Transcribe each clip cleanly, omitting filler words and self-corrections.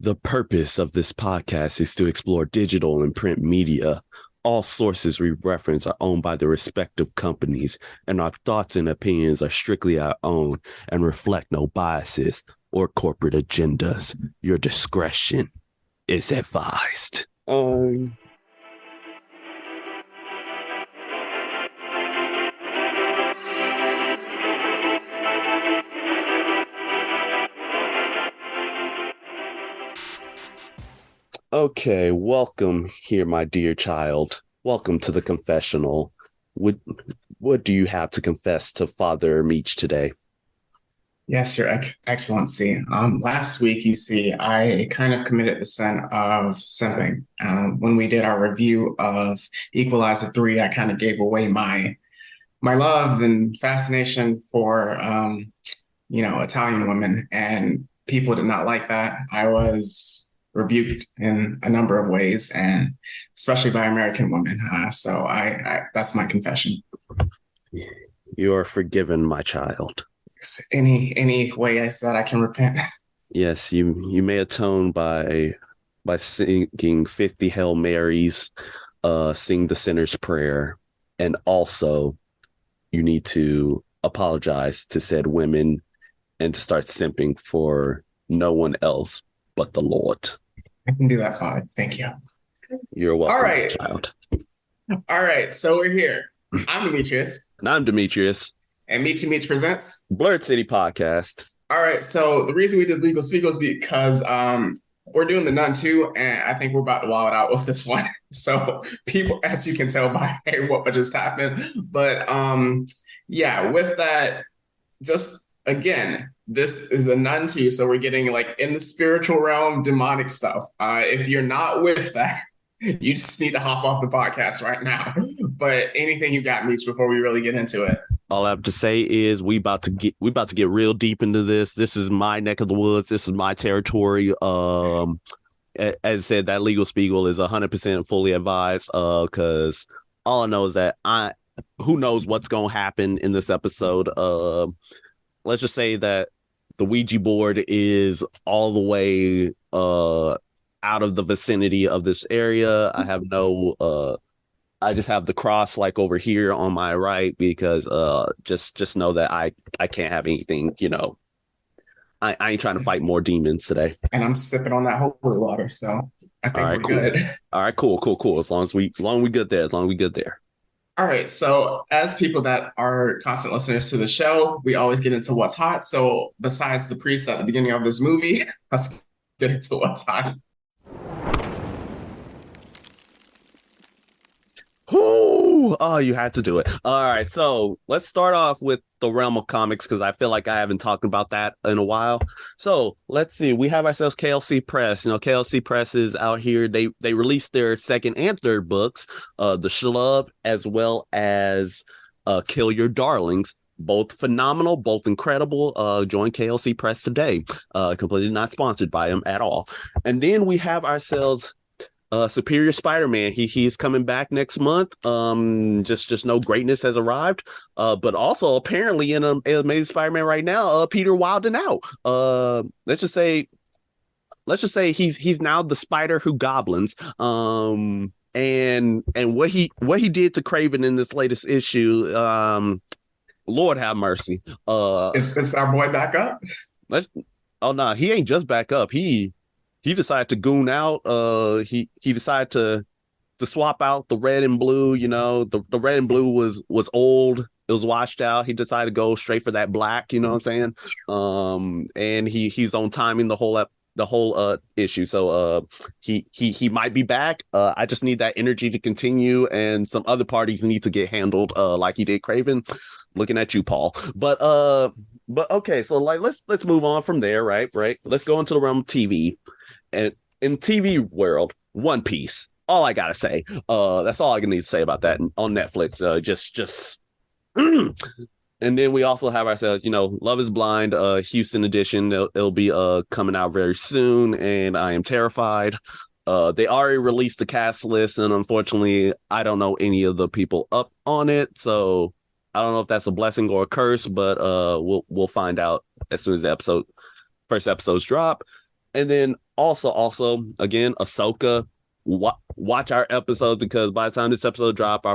The purpose of this podcast is to explore digital and print media. All sources we reference are owned by the respective companies, and our thoughts and opinions are strictly our own and reflect no biases or corporate agendas. Your discretion is advised. Okay, welcome here, my dear child. Welcome to the confessional. What do you have to confess to Father Meach today? Yes, Your Excellency. Last week, you see, I kind of committed the sin of simping. When we did our review of Equalizer 3, I kind of gave away my love and fascination for Italian women, and people did not like that. I was rebuked in a number of ways, and especially by American women. So I that's my confession. You are forgiven, my child. Any way I said I can repent. Yes, you may atone by singing 50 Hail Marys, sing the sinner's prayer, and also you need to apologize to said women and to start simping for no one else but the Lord. I can do that, Father. Thank you. You're welcome, All right. child. All right. So we're here. I'm Demetrius. And I'm Demetrius. And Meet to Meet presents Blurred City Podcast. All right. So the reason we did Legal Speak was because we're doing the Nun II, and I think we're about to wild out with this one. So people, as you can tell by what just happened. But yeah, with that, just again, this is a Nun II, so we're getting like in the spiritual realm, demonic stuff. If you're not with that, you just need to hop off the podcast right now. But anything you got, Meech, before we really get into it? All I have to say is we about to get real deep into this. This is my neck of the woods. This is my territory. As I said, that Legal Spiegel is 100% fully advised. Because all I know is that who knows what's gonna happen in this episode. Let's just say that the Ouija board is all the way out of the vicinity of this area. I have I just have the cross like over here on my right because just know that I can't have anything, I ain't trying to fight more demons today. And I'm sipping on that holy water, so I think we're cool. good. All right, cool. As long as we good there. All right. So as people that are constant listeners to the show, we always get into what's hot. So besides the priest at the beginning of this movie, let's get into what's hot. Oh, you had to do it. All right. So let's start off with the realm of comics because I feel like I haven't talked about that in a while. So let's see. We have ourselves KLC Press. KLC Press is out here. They released their second and third books, The Schlub as well as Kill Your Darlings. Both phenomenal, both incredible. Join KLC Press today. Completely not sponsored by them at all. And then we have ourselves Superior Spider-Man. He's coming back next month. Just no greatness has arrived. But also apparently in Amazing Spider-Man right now, Peter wilding out. Let's just say he's now the Spider Who Goblins. And what he did to Craven in this latest issue, Lord have mercy. Is our boy back up? He ain't just back up. He decided to goon out. He decided to swap out the red and blue. The red and blue was old. It was washed out. He decided to go straight for that black. You know what I'm saying? And he's on timing the whole issue. So he might be back. I just need that energy to continue, and some other parties need to get handled like he did Craven. Looking at you, Paul. But okay. So like let's move on from there. Right. Let's go into the realm of TV. And in TV world, One Piece. All I gotta say. That's all I need to say about that on Netflix. Just. And then we also have ourselves, Love is Blind, Houston edition. It'll be coming out very soon, and I am terrified. They already released the cast list, and unfortunately, I don't know any of the people up on it. So I don't know if that's a blessing or a curse, but we'll find out as soon as the first episodes drop. And then Also, again, Ahsoka. Watch our episodes because by the time this episode drop,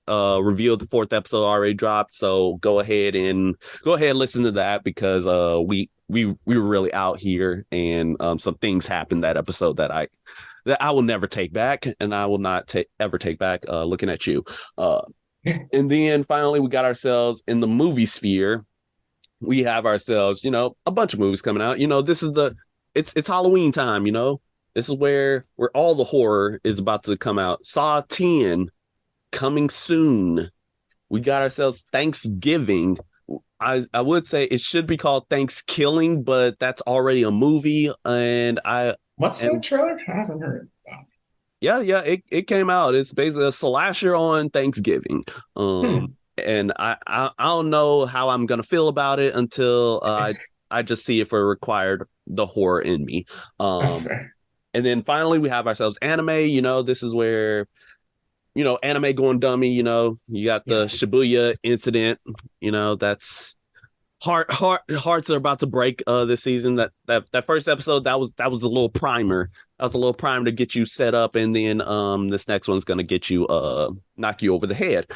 our review of the fourth episode already dropped. So go ahead and listen to that because we were really out here and some things happened that episode that I will never take back and I will not ever take back. Looking at you, and then finally we got ourselves in the movie sphere. We have ourselves, a bunch of movies coming out. This is it's Halloween time. This is where all the horror is about to come out. Saw 10 coming soon. We got ourselves Thanksgiving. I would say it should be called Thanksgiving, but that's already a movie. What's that And trailer? I haven't heard. yeah, it came out. It's basically a slasher on Thanksgiving. Hmm, And I don't know how I'm gonna feel about it until I just see if it required the horror in me. that's Um, fair. and then finally we have ourselves anime. This is where anime going dummy. You got the Yes. Shibuya incident. That's hearts are about to break this season. That first episode that was a little primer. That was a little primer to get you set up, and then this next one's gonna get you knock you over the head.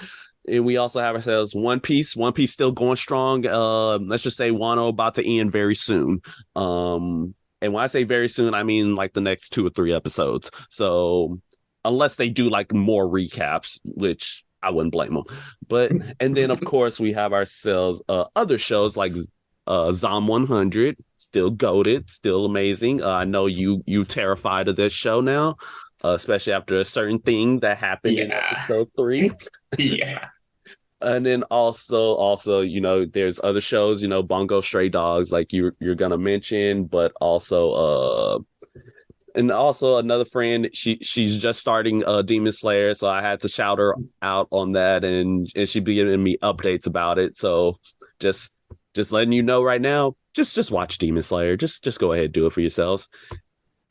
And we also have ourselves One Piece. One Piece still going strong. Let's just say Wano about to end very soon. And when I say very soon, I mean like the next 2 or 3 episodes. So unless they do like more recaps, which I wouldn't blame them. But and then of course we have ourselves other shows like Zom 100, still goated, still amazing. I know you terrified of this show now, especially after a certain thing that happened in Yeah. episode 3. Yeah. And then also there's other shows, Bongo Stray Dogs like you're gonna mention, but also another friend, she's just starting Demon Slayer, so I had to shout her out on that, and she'd be giving me updates about it. So just letting you know right now, just watch Demon Slayer. Just go ahead and do it for yourselves.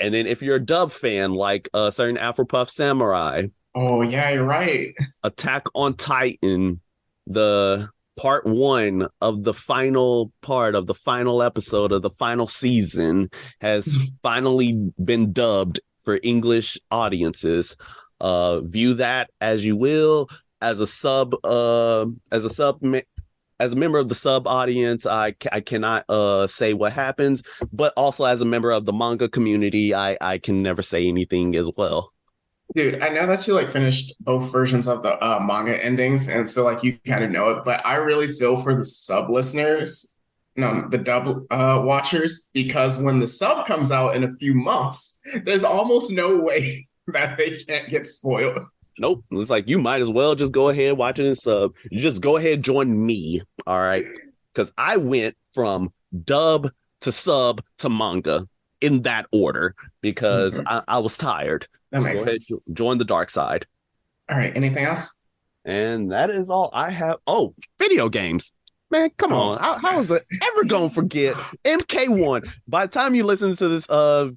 And then if you're a dub fan like a certain Afropuff Samurai, Oh, yeah, you're right. Attack on Titan, the part one of the final part of the final episode of the final season has finally been dubbed for English audiences. View that as you will. As a sub, as a member of the sub audience, I cannot say what happens, but also as a member of the manga community, I can never say anything as well. Dude, I know that you like finished both versions of the manga endings, and so like you kind of know it, but I really feel for the sub listeners, no, the dub watchers, because when the sub comes out in a few months, there's almost no way that they can't get spoiled. Nope. It's like you might as well just go ahead watch it and sub. You just go ahead join me. All right. Because I went from dub to sub to manga in that order because Mhm. I was tired. That So makes go ahead, sense. join the dark side. All right, anything else? And that is all I have. Oh, video games. Man, come on. Oh, How is yes. it ever gonna forget MK1? By the time you listen to this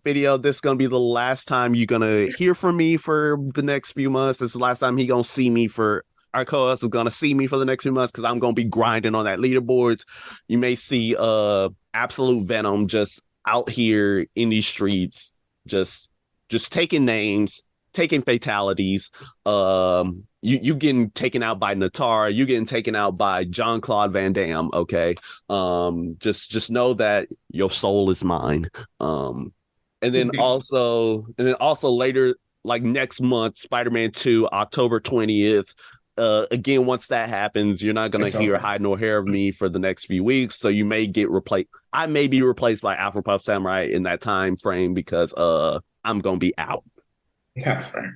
video, this is gonna be the last time you're gonna hear from me for the next few months. This is the last time he gonna see me for our co-host is gonna see me for the next few months because I'm gonna be grinding on that leaderboards. You may see Absolute Venom just out here in these streets, just taking names, taking fatalities. You getting taken out by Natara, you getting taken out by John Claude Van Damme. Okay, just know that your soul is mine. And then also later, like next month, Spider-Man 2, October 20th. Again, once that happens, you're not gonna It's hear over. hide nor hair of me for the next few weeks. So you may get replaced. I may be replaced by Afropuff Samurai in that time frame because I'm gonna be out. Yeah, that's fair.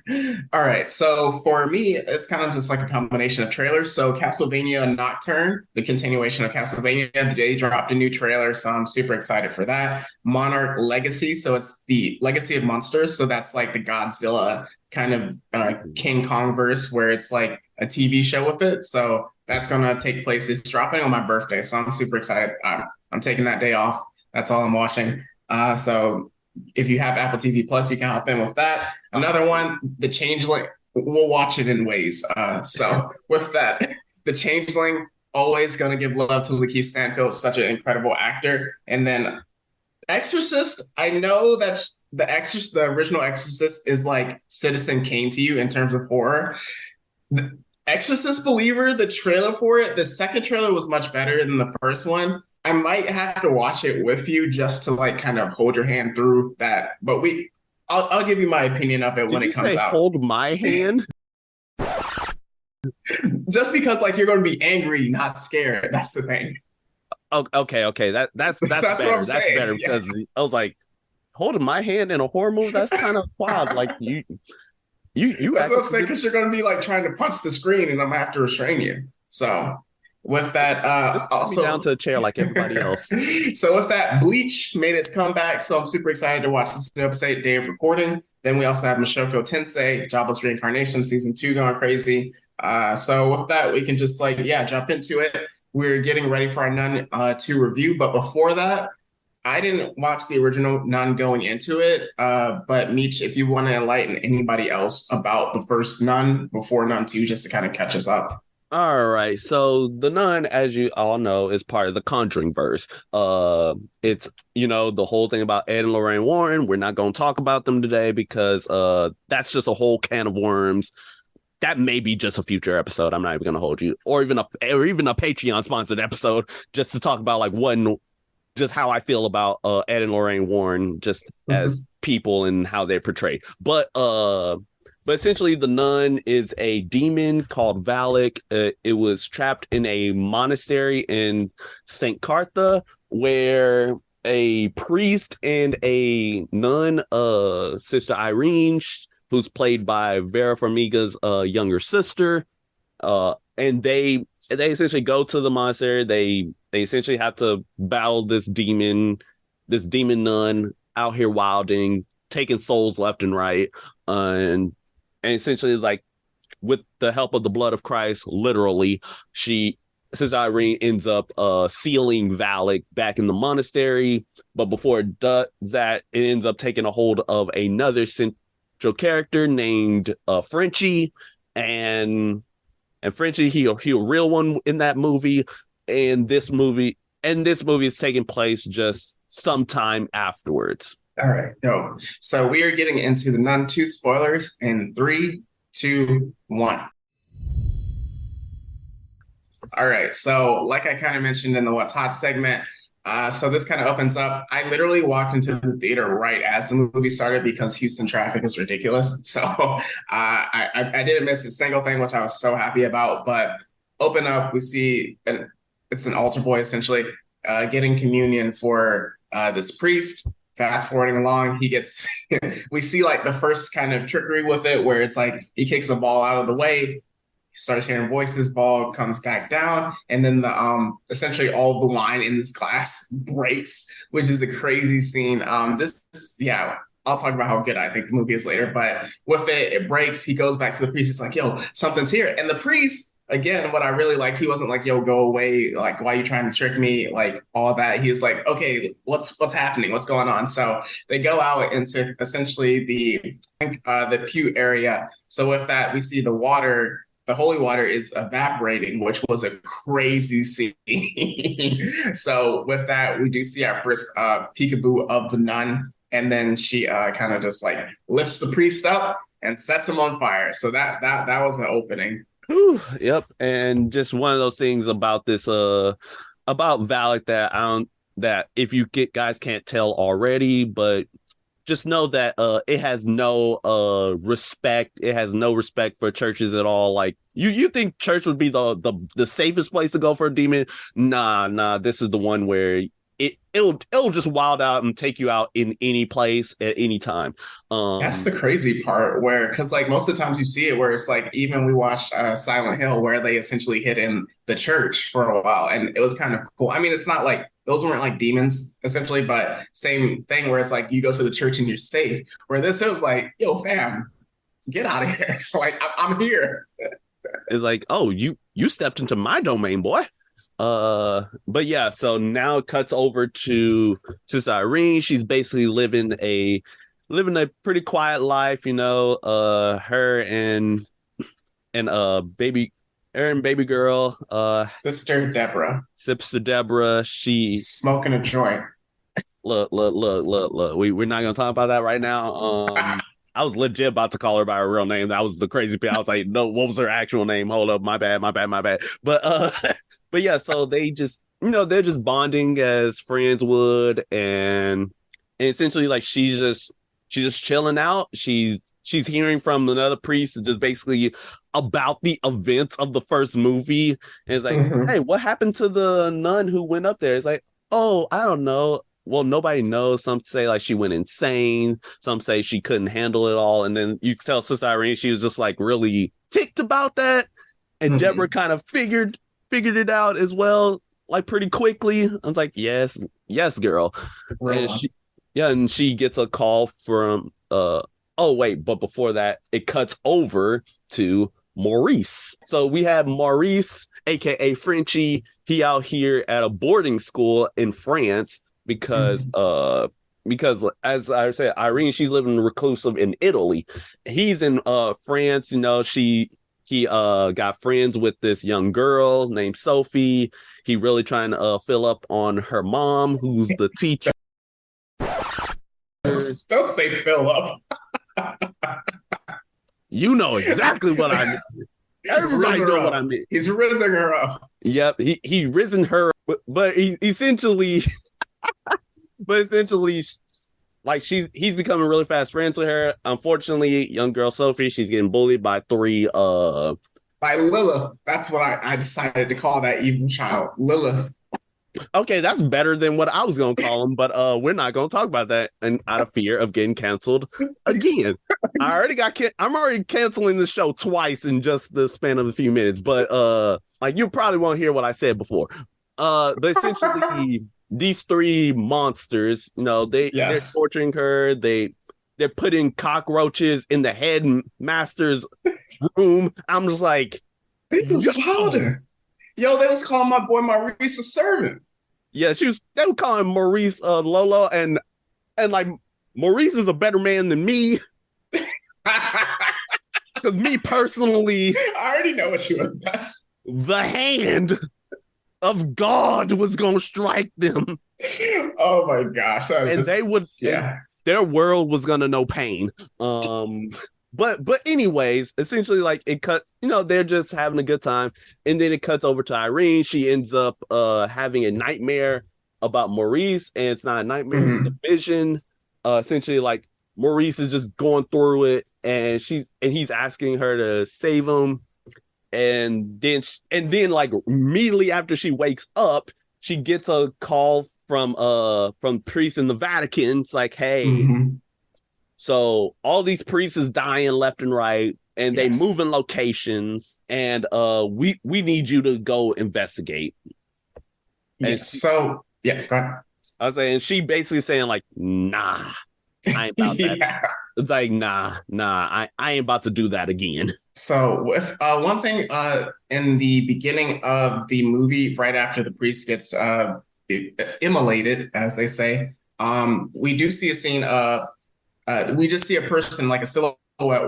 All right. So for me, it's kind of just like a combination of trailers. So Castlevania Nocturne, the continuation of Castlevania, they dropped a new trailer. So I'm super excited for that. Monarch Legacy. So it's the Legacy of Monsters. So that's like the Godzilla kind of King Kong verse where it's like a TV show with it. So that's going to take place. It's dropping on my birthday. So I'm super excited. I'm taking that day off. That's all I'm watching. So if you have Apple TV Plus, you can hop in with that. Another one, The Changeling. We'll watch it in ways. So with that, The Changeling, always gonna give love to Lakeith Stanfield, such an incredible actor. And then Exorcist, I know that the original Exorcist is like Citizen Kane to you in terms of horror. The Exorcist Believer, the trailer for it, the second trailer was much better than the first one. I might have to watch it with you just to like kind of hold your hand through that. But I'll give you my opinion of it Did when you it comes say out. hold my hand? Just because like you're going to be angry, not scared. That's the thing. Oh, okay. That's That's what I'm better. That's saying. better Yeah. because I was like holding my hand in a horror movie. That's kind of wild. Like you That's what I'm saying, actually because you're going to be like trying to punch the screen and I'm going to have to restrain you. So, with that, just slide me down also, to a chair like everybody else. so with that, Bleach made its comeback. So, I'm super excited to watch this new episode, day of recording. Then we also have Mashoko Tensei, Jobless Reincarnation, season 2 going crazy. So, with that, we can just like, yeah, jump into it. We're getting ready for our Nun 2 review. But before that, I didn't watch the original Nun going into it, but Meech, if you want to enlighten anybody else about the first Nun before Nun 2, just to kind of catch us up. All right. So the Nun, as you all know, is part of the Conjuring verse. It's the whole thing about Ed and Lorraine Warren. We're not going to talk about them today because that's just a whole can of worms. That may be just a future episode. I'm not even going to hold you, or even a Patreon sponsored episode, just to talk about like just how I feel about Ed and Lorraine Warren just as Mhm. people and how they're portrayed. But essentially the nun is a demon called Valak. It was trapped in a monastery in St. Cartha where a priest and a nun, Sister Irene, who's played by Vera Farmiga's younger sister, and they essentially go to the monastery. They essentially have to battle this demon nun out here wilding, taking souls left and right, and essentially like with the help of the blood of Christ, literally, she Sister Irene ends up sealing Valak back in the monastery. But before it does that, it ends up taking a hold of another central character named Frenchie, and Frenchie, he a real one in that movie, and this movie is taking place just sometime afterwards. All right, no. So we are getting into the Nun 2 spoilers in three, two, one. All right. So, like I kind of mentioned in the What's Hot segment, so this kind of opens up. I literally walked into the theater right as the movie started because Houston traffic is ridiculous. So, I didn't miss a single thing, which I was so happy about. But open up, we see it's an altar boy essentially getting communion for this priest. Fast forwarding along, he gets, we see like the first kind of trickery with it where it's like he kicks a ball out of the way, starts hearing voices, ball comes back down, and then the essentially all the wine in this glass breaks, which is a crazy scene. This yeah, I'll talk about how good I think the movie is later, but with it breaks, he goes back to the priest, it's like, yo, something's here. And the priest, again, what I really liked, he wasn't like, yo, go away, like, why are you trying to trick me? Like all that. He's like, okay, what's happening? What's going on? So they go out into essentially the pew area. So with that, we see the holy water is evaporating, which was a crazy scene. So with that, we do see our first peekaboo of the nun, and then she kind of just like lifts the priest up and sets him on fire. So that was an opening. Whew, yep, and just one of those things about this about Valak that I don't that if you get guys can't tell already, but just know that it has no respect. It has no respect for churches at all. Like you think church would be the safest place to go for a demon? Nah. This is the one where it'll just wild out and take you out in any place at any time. That's Um, the crazy part where, because like most of the times you see it where it's like, even we watched Silent Hill where they essentially hid in the church for a while and it was kind of cool. I mean, it's not like those weren't like demons essentially, but same thing where it's like you go to the church and you're safe. Where this it was like, yo, fam, get out of here. Like, I'm here. it's like, oh, you stepped into my domain, boy. But yeah, so now it cuts over to Sister Irene. She's basically living a pretty quiet life, her and baby Aaron baby girl, Sister Deborah Sister Deborah, she smoking a joint. look. We're not gonna talk about that right now. I was legit about to call her by her real name. That was the crazy part. I was like, no, what was her actual name? Hold up, my bad. But but yeah, so they just they're just bonding as friends would, and essentially like she's just chilling out. She's hearing from another priest just basically about the events of the first movie. And it's like, Hmm. hey, what happened to the nun who went up there? It's like, oh, I don't know. Well, nobody knows. Some say like she went insane. Some say she couldn't handle it all. And then you tell Sister Irene she was just like really ticked about that. And Deborah Hmm. kind of figured it out as well, like pretty quickly. I was like, yes, yes, girl. Real And one. she gets a call from oh wait, but before that, it cuts over to Maurice. So we have Maurice, aka Frenchie. He out here at a boarding school in France because Hmm. because as I said, Irene, she's living reclusive in Italy. He's in France, he got friends with this young girl named Sophie. He really trying to fill up on her mom, who's the teacher. Don't say Philip. You know exactly what I mean. Riz Everybody her know what I up. mean. He's rizzing her up. Yep, he risen her, but he essentially, but essentially, like he's becoming really fast friends with her. Unfortunately, young girl Sophie, she's getting bullied by three. By Lilith. That's what I decided to call that evil child. Lilith. Okay, that's better than what I was gonna call them, but we're not gonna talk about that, and out of fear of getting canceled again. I'm already canceling the show twice in just the span of a few minutes, but like you probably won't hear what I said before. But essentially, these three monsters, they're Yes. torturing her. They're putting cockroaches in the headmaster's room. I'm just like, They was yo, powder. Yo, they was calling my boy Maurice a servant. yeah, they were calling Maurice Lolo, and like Maurice is a better man than me I because me personally, already know what you would have done. the hand of God was gonna strike them, Oh my gosh. and and Yeah. their world was gonna know pain. Um, but anyways, essentially, like it cut. They're just having a good time, and then it cuts over to Irene. She ends up having a nightmare about Maurice, and it's not a nightmare; it's Hmm. a vision. Essentially, like Maurice is just going through it, and he's asking her to save him, and then like immediately after she wakes up, she gets a call from priests in the Vatican. It's like, hey, Hmm. so all these priests is dying left and right, and they Yes. moving locations, and we need you to go investigate. And Yes. So, yeah, go ahead. I was saying, she basically saying like, nah, I ain't about that. Yeah. It's like, nah, I ain't about to do that again. So, with one thing in the beginning of the movie, right after the priest gets immolated, as they say, we do see a scene of we just see a person like a silhouette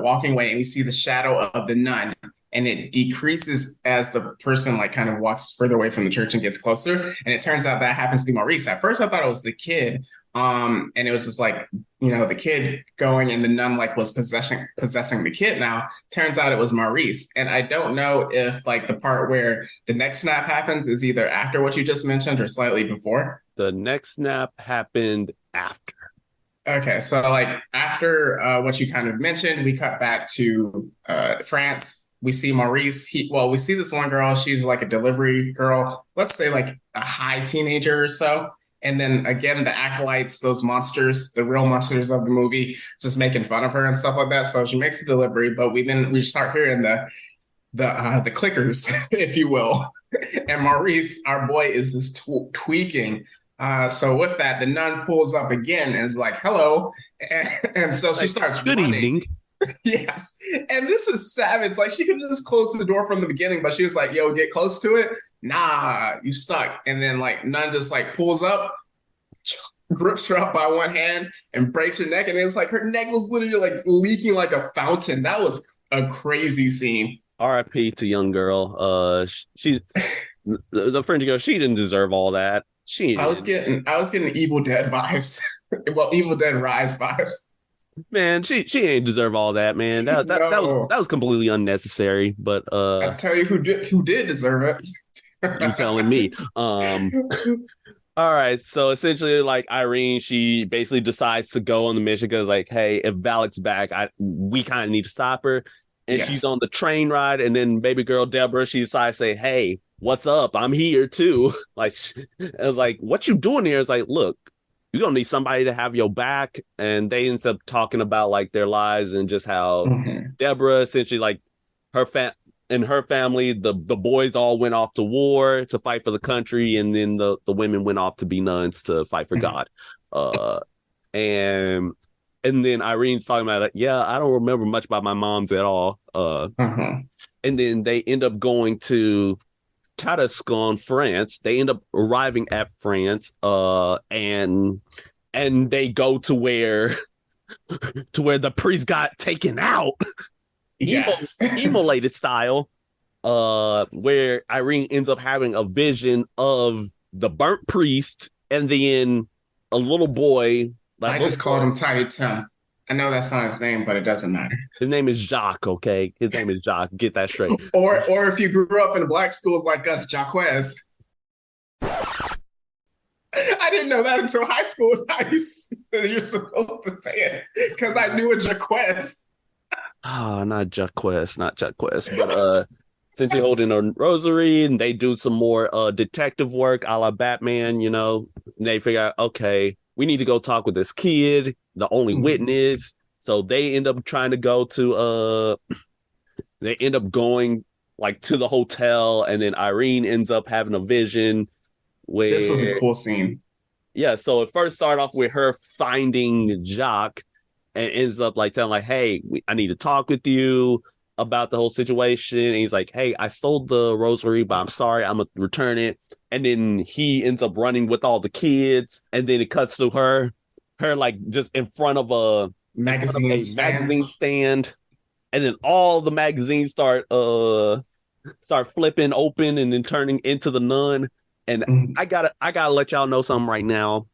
walking away, and we see the shadow of the nun, and it decreases as the person like kind of walks further away from the church and gets closer. And it turns out that happens to be Maurice. At first, I thought it was the kid, and it was just like the kid going, and the nun like was possessing the kid. Now turns out it was Maurice, and I don't know if like the part where the next snap happens is either after what you just mentioned or slightly before. The next snap happened after. Okay, so like after what you kind of mentioned, we cut back to France. We see Maurice. We see this one girl. She's like a delivery girl. Let's say like a high teenager or so. And then again, the acolytes, those monsters, the real monsters of the movie, just making fun of her and stuff like that. So she makes a delivery, but we start hearing the clickers, if you will. And Maurice, our boy, is just tweaking. So with that, the nun pulls up again and is like, "Hello," and so she Like, starts good running. evening. Yes, and this is savage. Like she could just close the door from the beginning, but she was like, "Yo, get close to it." Nah, you stuck. And then like nun just like pulls up, grips her up by one hand, and breaks her neck. And it's like her neck was literally like leaking like a fountain. That was a crazy scene. R.I.P. to young girl. She the French girl. She didn't deserve all that. She did. I was getting Evil Dead vibes. Well, Evil Dead Rise vibes. Man, she ain't deserve all that, man. No, That was completely unnecessary. But I tell you who did deserve you it. telling me. All right, so essentially, like Irene, she basically decides to go on the mission because, like, hey, if Valak's back, we kind of need to stop her. And she's on Yes. the train ride, and then baby girl Deborah, she decides to say, "Hey, what's up? I'm here too." Like, it was like, "What you doing here?" It's like, look, you're gonna need somebody to have your back, and they end up talking about like their lives and just how Hmm. Deborah essentially like her in her family, the boys all went off to war to fight for the country, and then the women went off to be nuns to fight for God. Uh, and then Irene's talking about it. Yeah, I don't remember much about my mom's at all. Hmm. And then they end up going to Tarascon, France. They end up arriving at France. And they go to where the priest got taken out, Yes. immolated style, where Irene ends up having a vision of the burnt priest and then a little boy. That I little just called boy, him Tiny Tim. I know that's not his name, but it doesn't matter. his name is Jacques. Okay, his name is Jacques. Get that straight. Or if you grew up in black schools like us, Jaquez. I didn't know that until high school. You're supposed to say it because I knew a Jaquez. Not Jacques, not Jacques, but since you're holding a rosary and they do some more detective work a la Batman, and they figure out, okay, we need to go talk with this kid, the only Mhm. witness. So they end up trying to go to they end up going like to the hotel, and then Irene ends up having a vision This was a where, cool scene. yeah, so it first started off with her finding Jacques and ends up like telling like, hey, I need to talk with you about the whole situation. And he's like, hey, I stole the rosary, but I'm sorry, I'm gonna return it. And then he ends up running with all the kids, and then it cuts to her like just in front of Magazine a stand. magazine stand, and then all the magazines start flipping open and then turning into the nun. And Mhm. I gotta let y'all know something right now.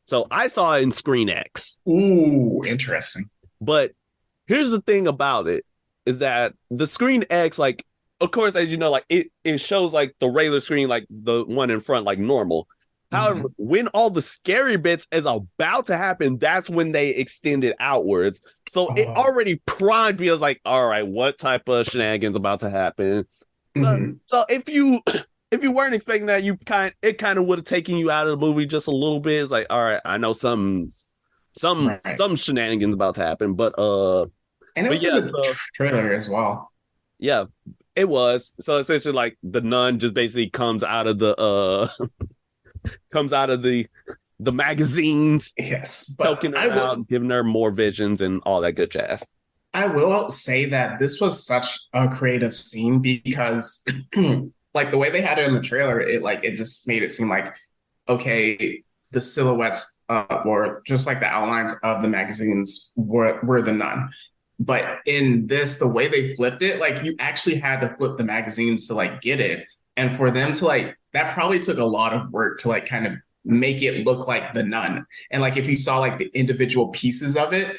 So I saw it in Screen X, Ooh, interesting. but here's the thing about it is that the Screen X, like, of course, as you know, like it shows like the regular screen, like the one in front, like normal. However, Mhm. when all the scary bits is about to happen, that's when they extend it outwards. So it Oh. already primed me as like, all right, what type of shenanigans about to happen? So, Mhm. so if you if you weren't expecting that, it kind of would have taken you out of the movie just a little bit. It's like, all right, I know Right. some shenanigans about to happen, And it but was in yeah, the so trailer as well. yeah, it was. So essentially, like the nun just basically comes out of the magazines, Yes, but choking her out, giving her more visions and all that good jazz. I will say that this was such a creative scene because like the way they had it in the trailer, it just made it seem like okay, the silhouettes or just like the outlines of the magazines were the nun. But in this, the way they flipped it, like you actually had to flip the magazines to like get it. And for them to like that probably took a lot of work to like kind of make it look like the nun. And like if you saw like the individual pieces of it,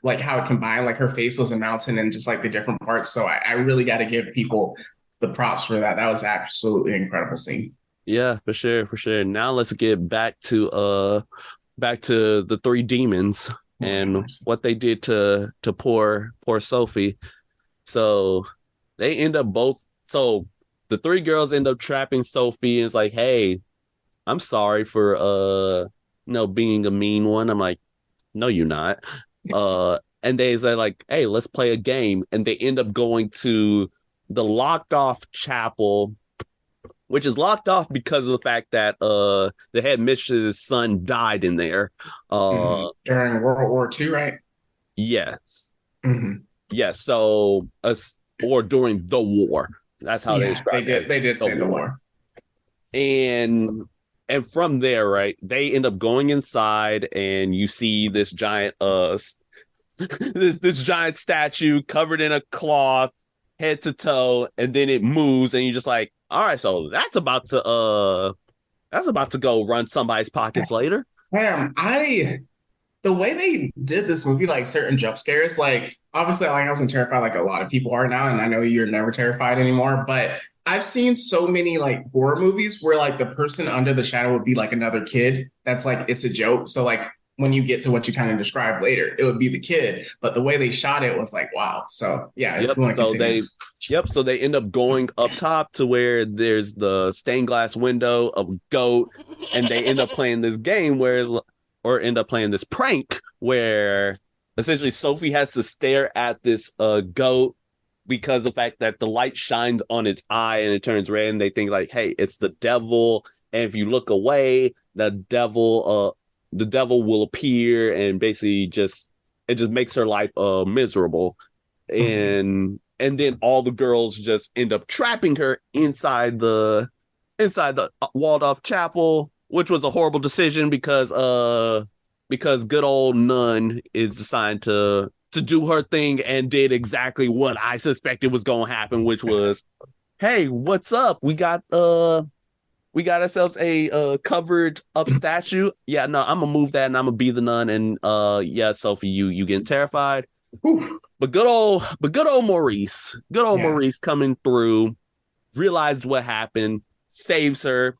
like how it combined, like her face was a mountain and just like the different parts. So I really got to give people the props for that. That was absolutely incredible scene. Yeah, for sure, for sure. Now let's get back to the three demons Lord have and mercy. what they did to poor Sophie. So they end up both. So the three girls end up trapping Sophie, and it's like, hey, I'm sorry for being a mean one. I'm like, no, you're not. And they say like, hey, let's play a game, and they end up going to the locked off chapel, which is locked off because of the fact that the head mistress's son died in there. Mhm. Uh, During World War II, right? yes, Hmm. yes. So or during the war. That's how they Yeah, they describe it, did. as They did the say the war. war. And from there, right, they end up going inside, and you see this giant this giant statue covered in a cloth, head to toe, and then it moves, and you're just like, all right, so that's about to That's about to go run somebody's pockets later. Man, the way they did this movie, like certain jump scares, like obviously, like I wasn't terrified like a lot of people are now, and I know you're never terrified anymore, but I've seen so many like horror movies where like the person under the shadow would be like another kid. That's like it's a joke. So like when you get to what you kind of described later, it would be the kid, but the way they shot it was like wow. So yeah, if Yep. you want to So continue. they, yep. So they end up going up top to where there's the stained glass window of a goat, and they end up playing this game or end up playing this prank where essentially Sophie has to stare at this goat because of the fact that the light shines on its eye and it turns red, and they think like, hey, it's the devil, and if you look away, the devil will appear and basically just it just makes her life miserable, Mhm. and then all the girls just end up trapping her inside the walled off chapel, which was a horrible decision because good old Nun is assigned to do her thing and did exactly what I suspected was going to happen, which was, hey, what's up? We got ourselves a covered up statue. Yeah, no, I'm gonna move that and I'm gonna be the nun. And yeah, Sophie, you getting terrified. Whew. But good old Maurice, good old Maurice Yes. coming through, realized what happened, saves her.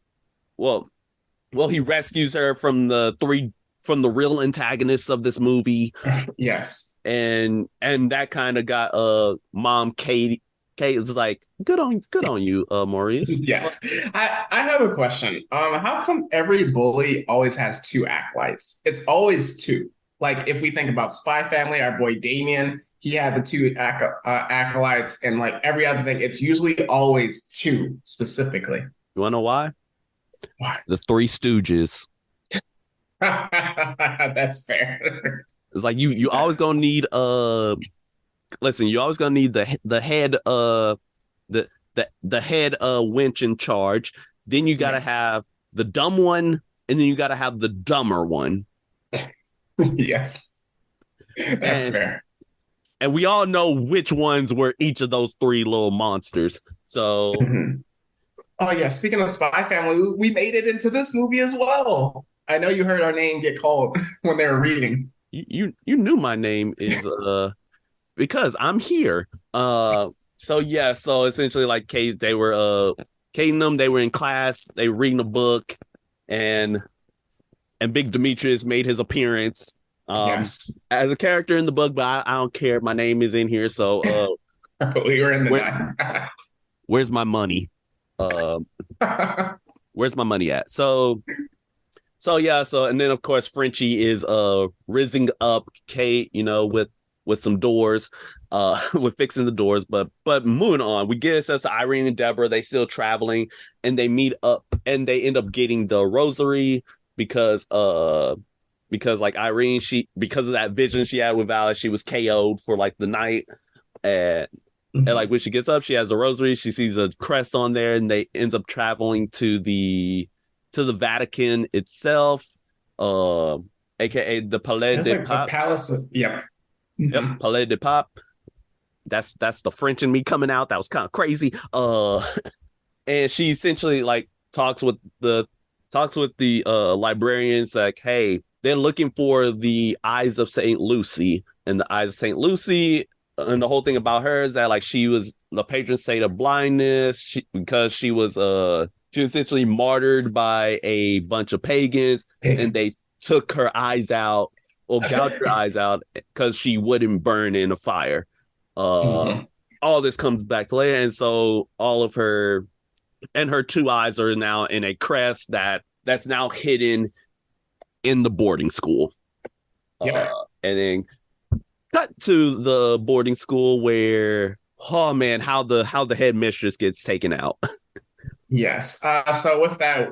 Well, he rescues her from the real antagonists of this movie, Yes. and that kind of got mom Kate is like, good on you, Maurice. Yes. I have a question. How come every bully always has two acolytes? It's always two. Like if we think about Spy Family, our boy Damien, he had the two acolytes, and like every other thing, it's usually always two specifically. You wanna know why? Why? The Three Stooges. That's fair. It's like you always gonna need listen, you always gonna need the head the head winch in charge. Then you gotta Yes. have the dumb one, and then you gotta have the dumber one. Yes. That's And fair. we all know which ones were each of those three little monsters. So Mhm. Oh yeah, speaking of Spy Family, we made it into this movie as well. I know you heard our name get called when they were reading. you knew my name is because I'm here. So yeah, so essentially like Kate, Kate and them, they were in class, they were reading a book, and Big Demetrius made his appearance. Yes. As a character in the book, but I don't care. My name is in here, so We were in the where night. where's my money? Uh, where's my money at? So yeah, so and then of course Frenchie is rizzing up Kate, with some doors, with fixing the doors. But moving on, we get ourselves to Irene and Deborah. They still traveling, and they meet up, and they end up getting the rosary because like Irene, because of that vision she had with Alice, she was KO'd for like the night, and like when she gets up, she has a rosary. She sees a crest on there, and they ends up traveling to the Vatican itself, uh, aka the Palais It's de like the Pop. palace of, yep. Yep, Mhm. Palais de Pop. That's the French in me coming out. That was kind of crazy. And she essentially like talks with the librarians like, hey, they're looking for the eyes of Saint Lucy, and the eyes of Saint Lucy. And the whole thing about her is that like she was the patron saint of blindness, because she was essentially martyred by a bunch of pagans, and they Pagans. took her eyes out or gouged her eyes out because she wouldn't burn in a fire. Uh, Mhm. all this comes back to later, and so all of her and her two eyes are now in a crest that's now hidden in the boarding school. Yep. And then cut to the boarding school where, oh man, how the headmistress gets taken out. Yes. So with that,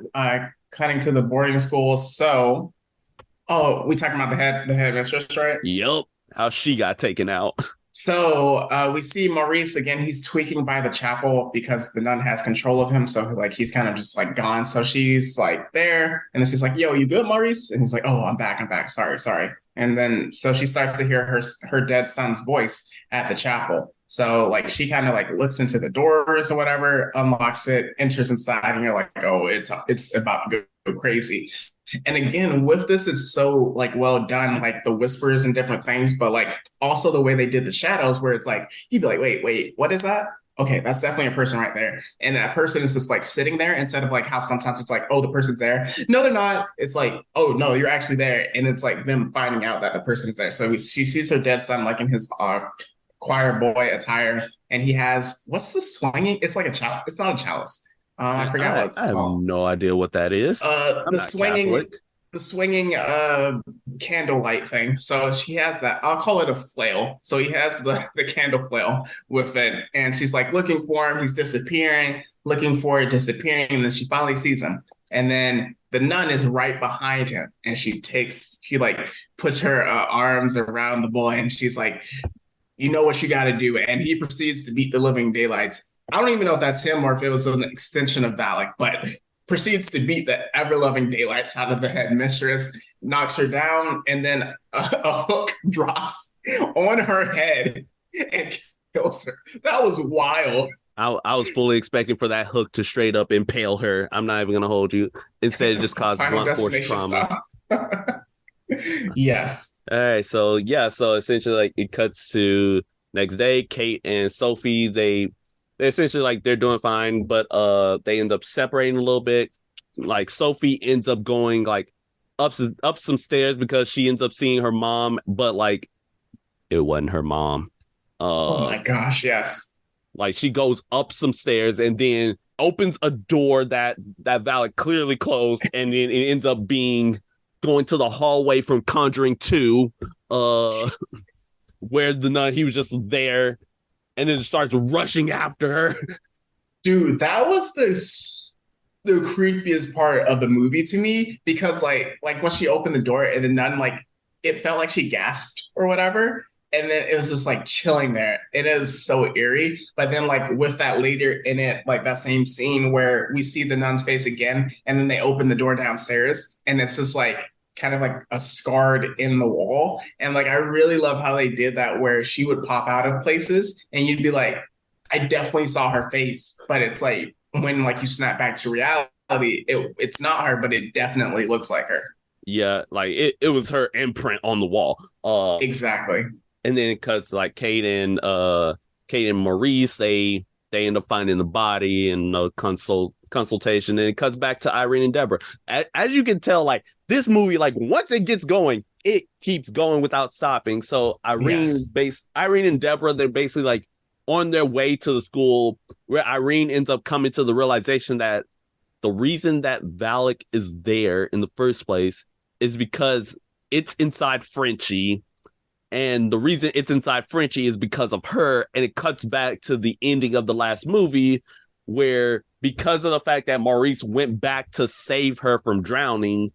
cutting to the boarding school. So, oh, we talking about the headmistress, right? Yup, how she got taken out. So we see Maurice again. He's tweaking by the chapel because the nun has control of him. So like he's kind of just like gone. So she's like there, and then she's like, "Yo, you good, Maurice?" And he's like, "Oh, I'm back. I'm back. Sorry, sorry." And then so she starts to hear her dead son's voice at the chapel. So like she kind of like looks into the doors or whatever, unlocks it, enters inside, and you're like, oh, it's about to go crazy. And again, with this, it's so like well done, like the whispers and different things, but like also the way they did the shadows, where it's like you'd be like, wait, what is that? Okay, that's definitely a person right there. And that person is just like sitting there instead of like how sometimes it's like, oh, the person's there. No, they're not. It's like, oh no, you're actually there. And it's like them finding out that the person is there. So she sees her dead son like in his choir boy attire, and he has what's the swinging? It's like a chalice. It's not a chalice. I forgot what it's I have called. no idea what that is. I'm The not Catholic. swinging candlelight thing. So she has that. I'll call it a flail. So he has the candle flail with it, and she's like looking for him. He's disappearing, looking for it, disappearing, and then she finally sees him. And then the nun is right behind him, and she like puts her arms around the boy, and she's like, you know what you got to do. And he proceeds to beat the living daylights. I don't even know if that's him or if it was an extension of Valak, but proceeds to beat the ever loving daylights out of the headmistress, knocks her down, and then a hook drops on her head and kills her. That was wild. I was fully expecting for that hook to straight up impale her. I'm not even gonna hold you. Instead, it just caused Final blunt force destination trauma. style. Yes. All right, so yeah, so essentially, like it cuts to next day. Kate and Sophie, they're essentially like they're doing fine, but they end up separating a little bit. Like Sophie ends up going like up some stairs because she ends up seeing her mom, but like it wasn't her mom. Oh Uh, my gosh, yes. like she goes up some stairs and then opens a door that Valak clearly closed, and then it ends up being going to the hallway from Conjuring 2, where the nun he was just there, and then it starts rushing after her. Dude, that was the creepiest part of the movie to me because like when she opened the door and the nun like it felt like she gasped or whatever, and then it was just like chilling there. It is so eerie. But then like with that later in it, like that same scene where we see the nun's face again, and then they open the door downstairs, and it's just like kind of like a scarred in the wall. And like I really love how they did that where she would pop out of places and you'd be like, I definitely saw her face, but it's like when like you snap back to reality, it's not her, but it definitely looks like her. Yeah, like it was her imprint on the wall. Exactly. And then it cuts like Kate and Maurice, they end up finding the body and no consultation, and it cuts back to Irene and Deborah. As you can tell, like this movie, like once it gets going, it keeps going without stopping. So Yes. Irene and Deborah, they're basically like on their way to the school, where Irene ends up coming to the realization that the reason that Valak is there in the first place is because it's inside Frenchie, and the reason it's inside Frenchie is because of her. And it cuts back to the ending of the last movie, where because of the fact that Maurice went back to save her from drowning,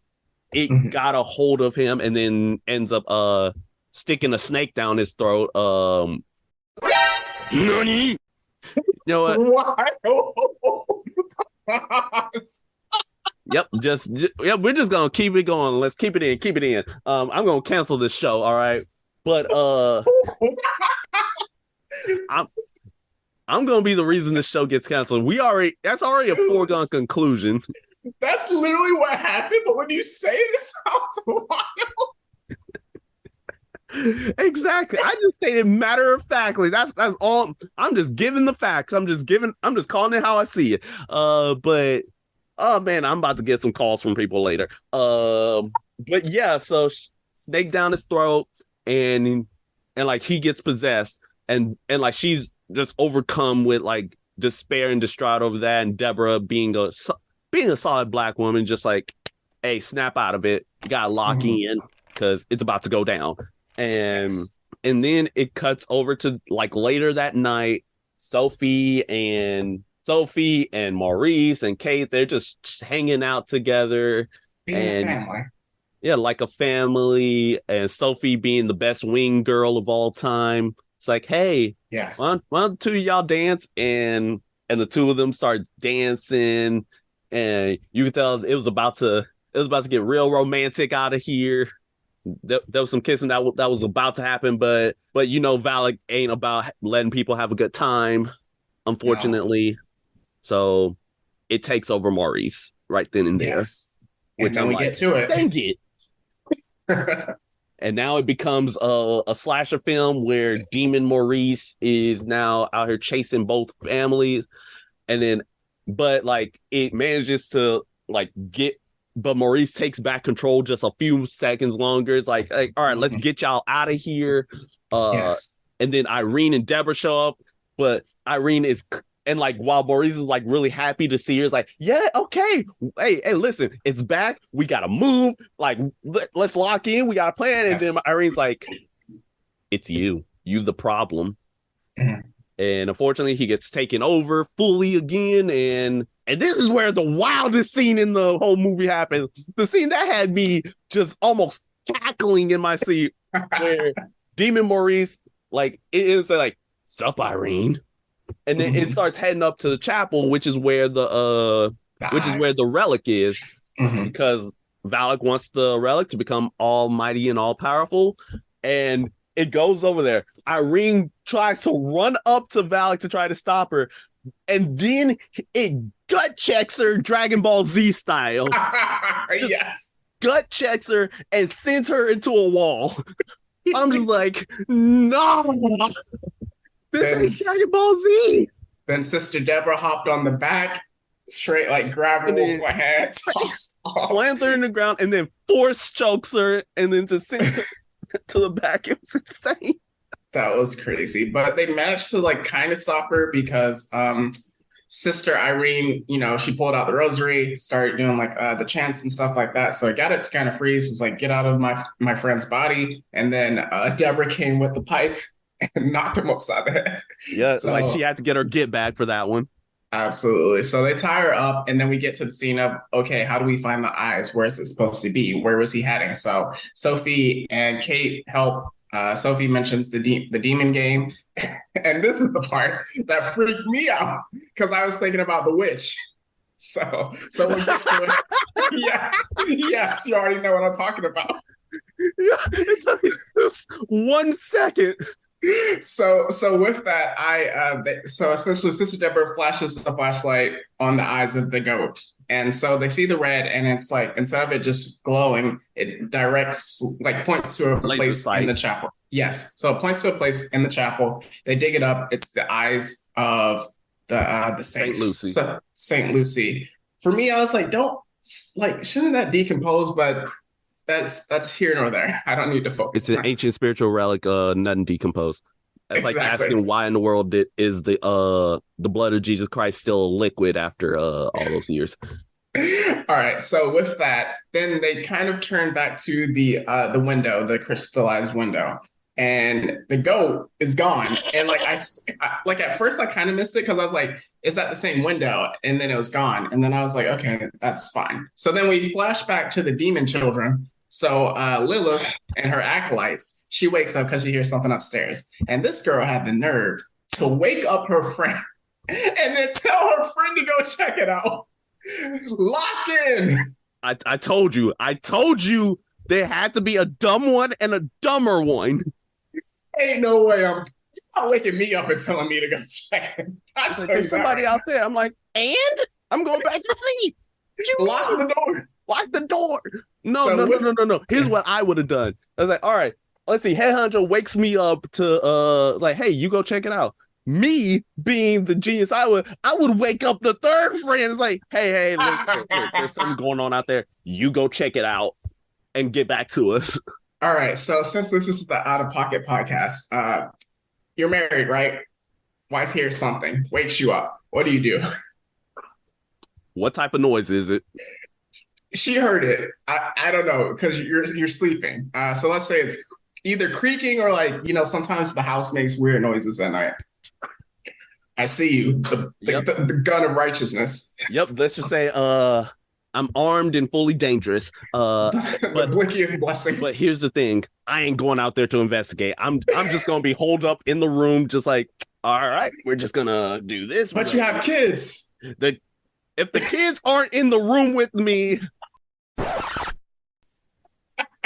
it Mhm. got a hold of him and then ends up sticking a snake down his throat. Nani? You know what? Yep, yep. We're just gonna keep it going. Let's keep it in. Keep it in. I'm gonna cancel this show. All right, but I'm I'm gonna be the reason this show gets canceled. That's already a foregone conclusion. That's literally what happened, but when you say it, it sounds wild. Exactly. I just stated matter of factly. That's all. I'm just giving the facts. I'm just calling it how I see it. But oh man, I'm about to get some calls from people later. But yeah, so snake down his throat, and like he gets possessed, and like she's just overcome with like despair and distraught over that, and Deborah being a solid black woman, just like, hey, snap out of it. You gotta lock Mhm. in because it's about to go down. And Yes. and then it cuts over to like later that night, Sophie and Maurice and Kate, they're just hanging out together, Being a and family. yeah, like a family, and Sophie being the best wing girl of all time. It's like, hey, Yes. why don't the two of y'all dance? And the two of them start dancing, and you can tell it was about to get real romantic out of here. there was some kissing that was about to happen, but Valak ain't about letting people have a good time, No. unfortunately. So it takes over Maurice right then and there, Yes. And which then I'm we like, get to it. dang it. And now it becomes a slasher film where Demon Maurice is now out here chasing both families, and then, but like it manages to like get, but Maurice takes back control just a few seconds longer. It's like all right, let's Mhm. get y'all out of here. Uh, Yes. and then Irene and Deborah show up, but Irene is, and like while Maurice is like really happy to see her, it's like, yeah, okay, hey, listen, it's back. We gotta move. Like, let's lock in. We got a plan. And then Yes. Irene's like, it's you the problem. Mhm. And unfortunately, he gets taken over fully again. And this is where the wildest scene in the whole movie happens. The scene that had me just almost cackling in my seat, where Demon Maurice, like, it is like, sup, Irene. And then it Mhm. starts heading up to the chapel, The which is where the eyes. relic is, Mhm. because Valak wants the relic to become almighty and all powerful. And it goes over there. Irene tries to run up to Valak to try to stop her, and then it gut checks her Dragon Ball Z style. Just Yes. gut checks her and sends her into a wall. I'm just like, no, this Then ain't Dragon Ball Z. then Sister Deborah hopped on the back, straight like grabbed her And with then one hand, tossed off. slams her in the ground, and then force chokes her, and then just sends her to the back. It was insane. That was crazy. But they managed to like kind of stop her because Sister Irene, she pulled out the rosary, started doing like the chants and stuff like that. So I got it to kind of freeze. It was like, get out of my friend's body. And then Deborah came with the pipe and knocked him upside the head. Yeah, like she So had to get her get back for that one. absolutely. So they tie her up, and then we get to the scene of, okay, how do we find the eyes? Where is it supposed to be? Where was he heading? So Sophie and Kate help. Sophie mentions the demon game, and this is the part that freaked me out because I was thinking about the witch. So we'll get to it. Yes, yes, you already know what I'm talking about. Yeah, it took me just 1 second. So with that, so essentially Sister Deborah flashes the flashlight on the eyes of the goat. And so they see the red, and it's like, instead of it just glowing, it directs, like, points to a Laser place in sight. the chapel. Yes. So it points to a place in the chapel. They dig it up. It's the eyes of the St. saints. Lucy. So Saint Lucy. For me, I was like, don't, like, shouldn't that decompose? But that's here nor there. I don't need to focus It's an on that. ancient spiritual relic, nothing decomposed. That's like Exactly. asking why in the world is the blood of Jesus Christ still a liquid after all those years. All right. So with that, then they kind of turn back to the window, the crystallized window, and the goat is gone. And like like at first I kind of missed it because I was like, is that the same window? And then it was gone. And then I was like, okay, that's fine. So then we flash back to the demon children. So Lilith and her acolytes, she wakes up because she hears something upstairs, and this girl had the nerve to wake up her friend and then tell her friend to go check it out. Lock in. I told you there had to be a dumb one and a dumber one. Ain't no way I'm not waking me up and telling me to go check it. I It's tell like you there's that somebody right out there. I'm like, and I'm going back to sleep. What now. you Lock mean? the door. Lock the door. No, So no, no, with no, no, no. Here's what I would have done. I was like, all right, let's see. Headhunter wakes me up to like, hey, you go check it out. Me being the genius, I would wake up the third friend. It's like, hey, look, there's something going on out there. You go check it out and get back to us. All right. So since this is the out of pocket podcast, you're married, right? Wife hears something, wakes you up. What do you do? What type of noise is it? She heard it. I don't know because you're sleeping. So let's say it's either creaking or like sometimes the house makes weird noises at night. I see you, Yep. the gun of righteousness, Yep. Let's just say I'm armed and fully dangerous. the But blicky of but blessings. here's the thing. I ain't going out there to investigate. I'm just gonna be holed up in the room, just like, all right, we're just gonna do this. But you have kids. The if the kids aren't in the room with me,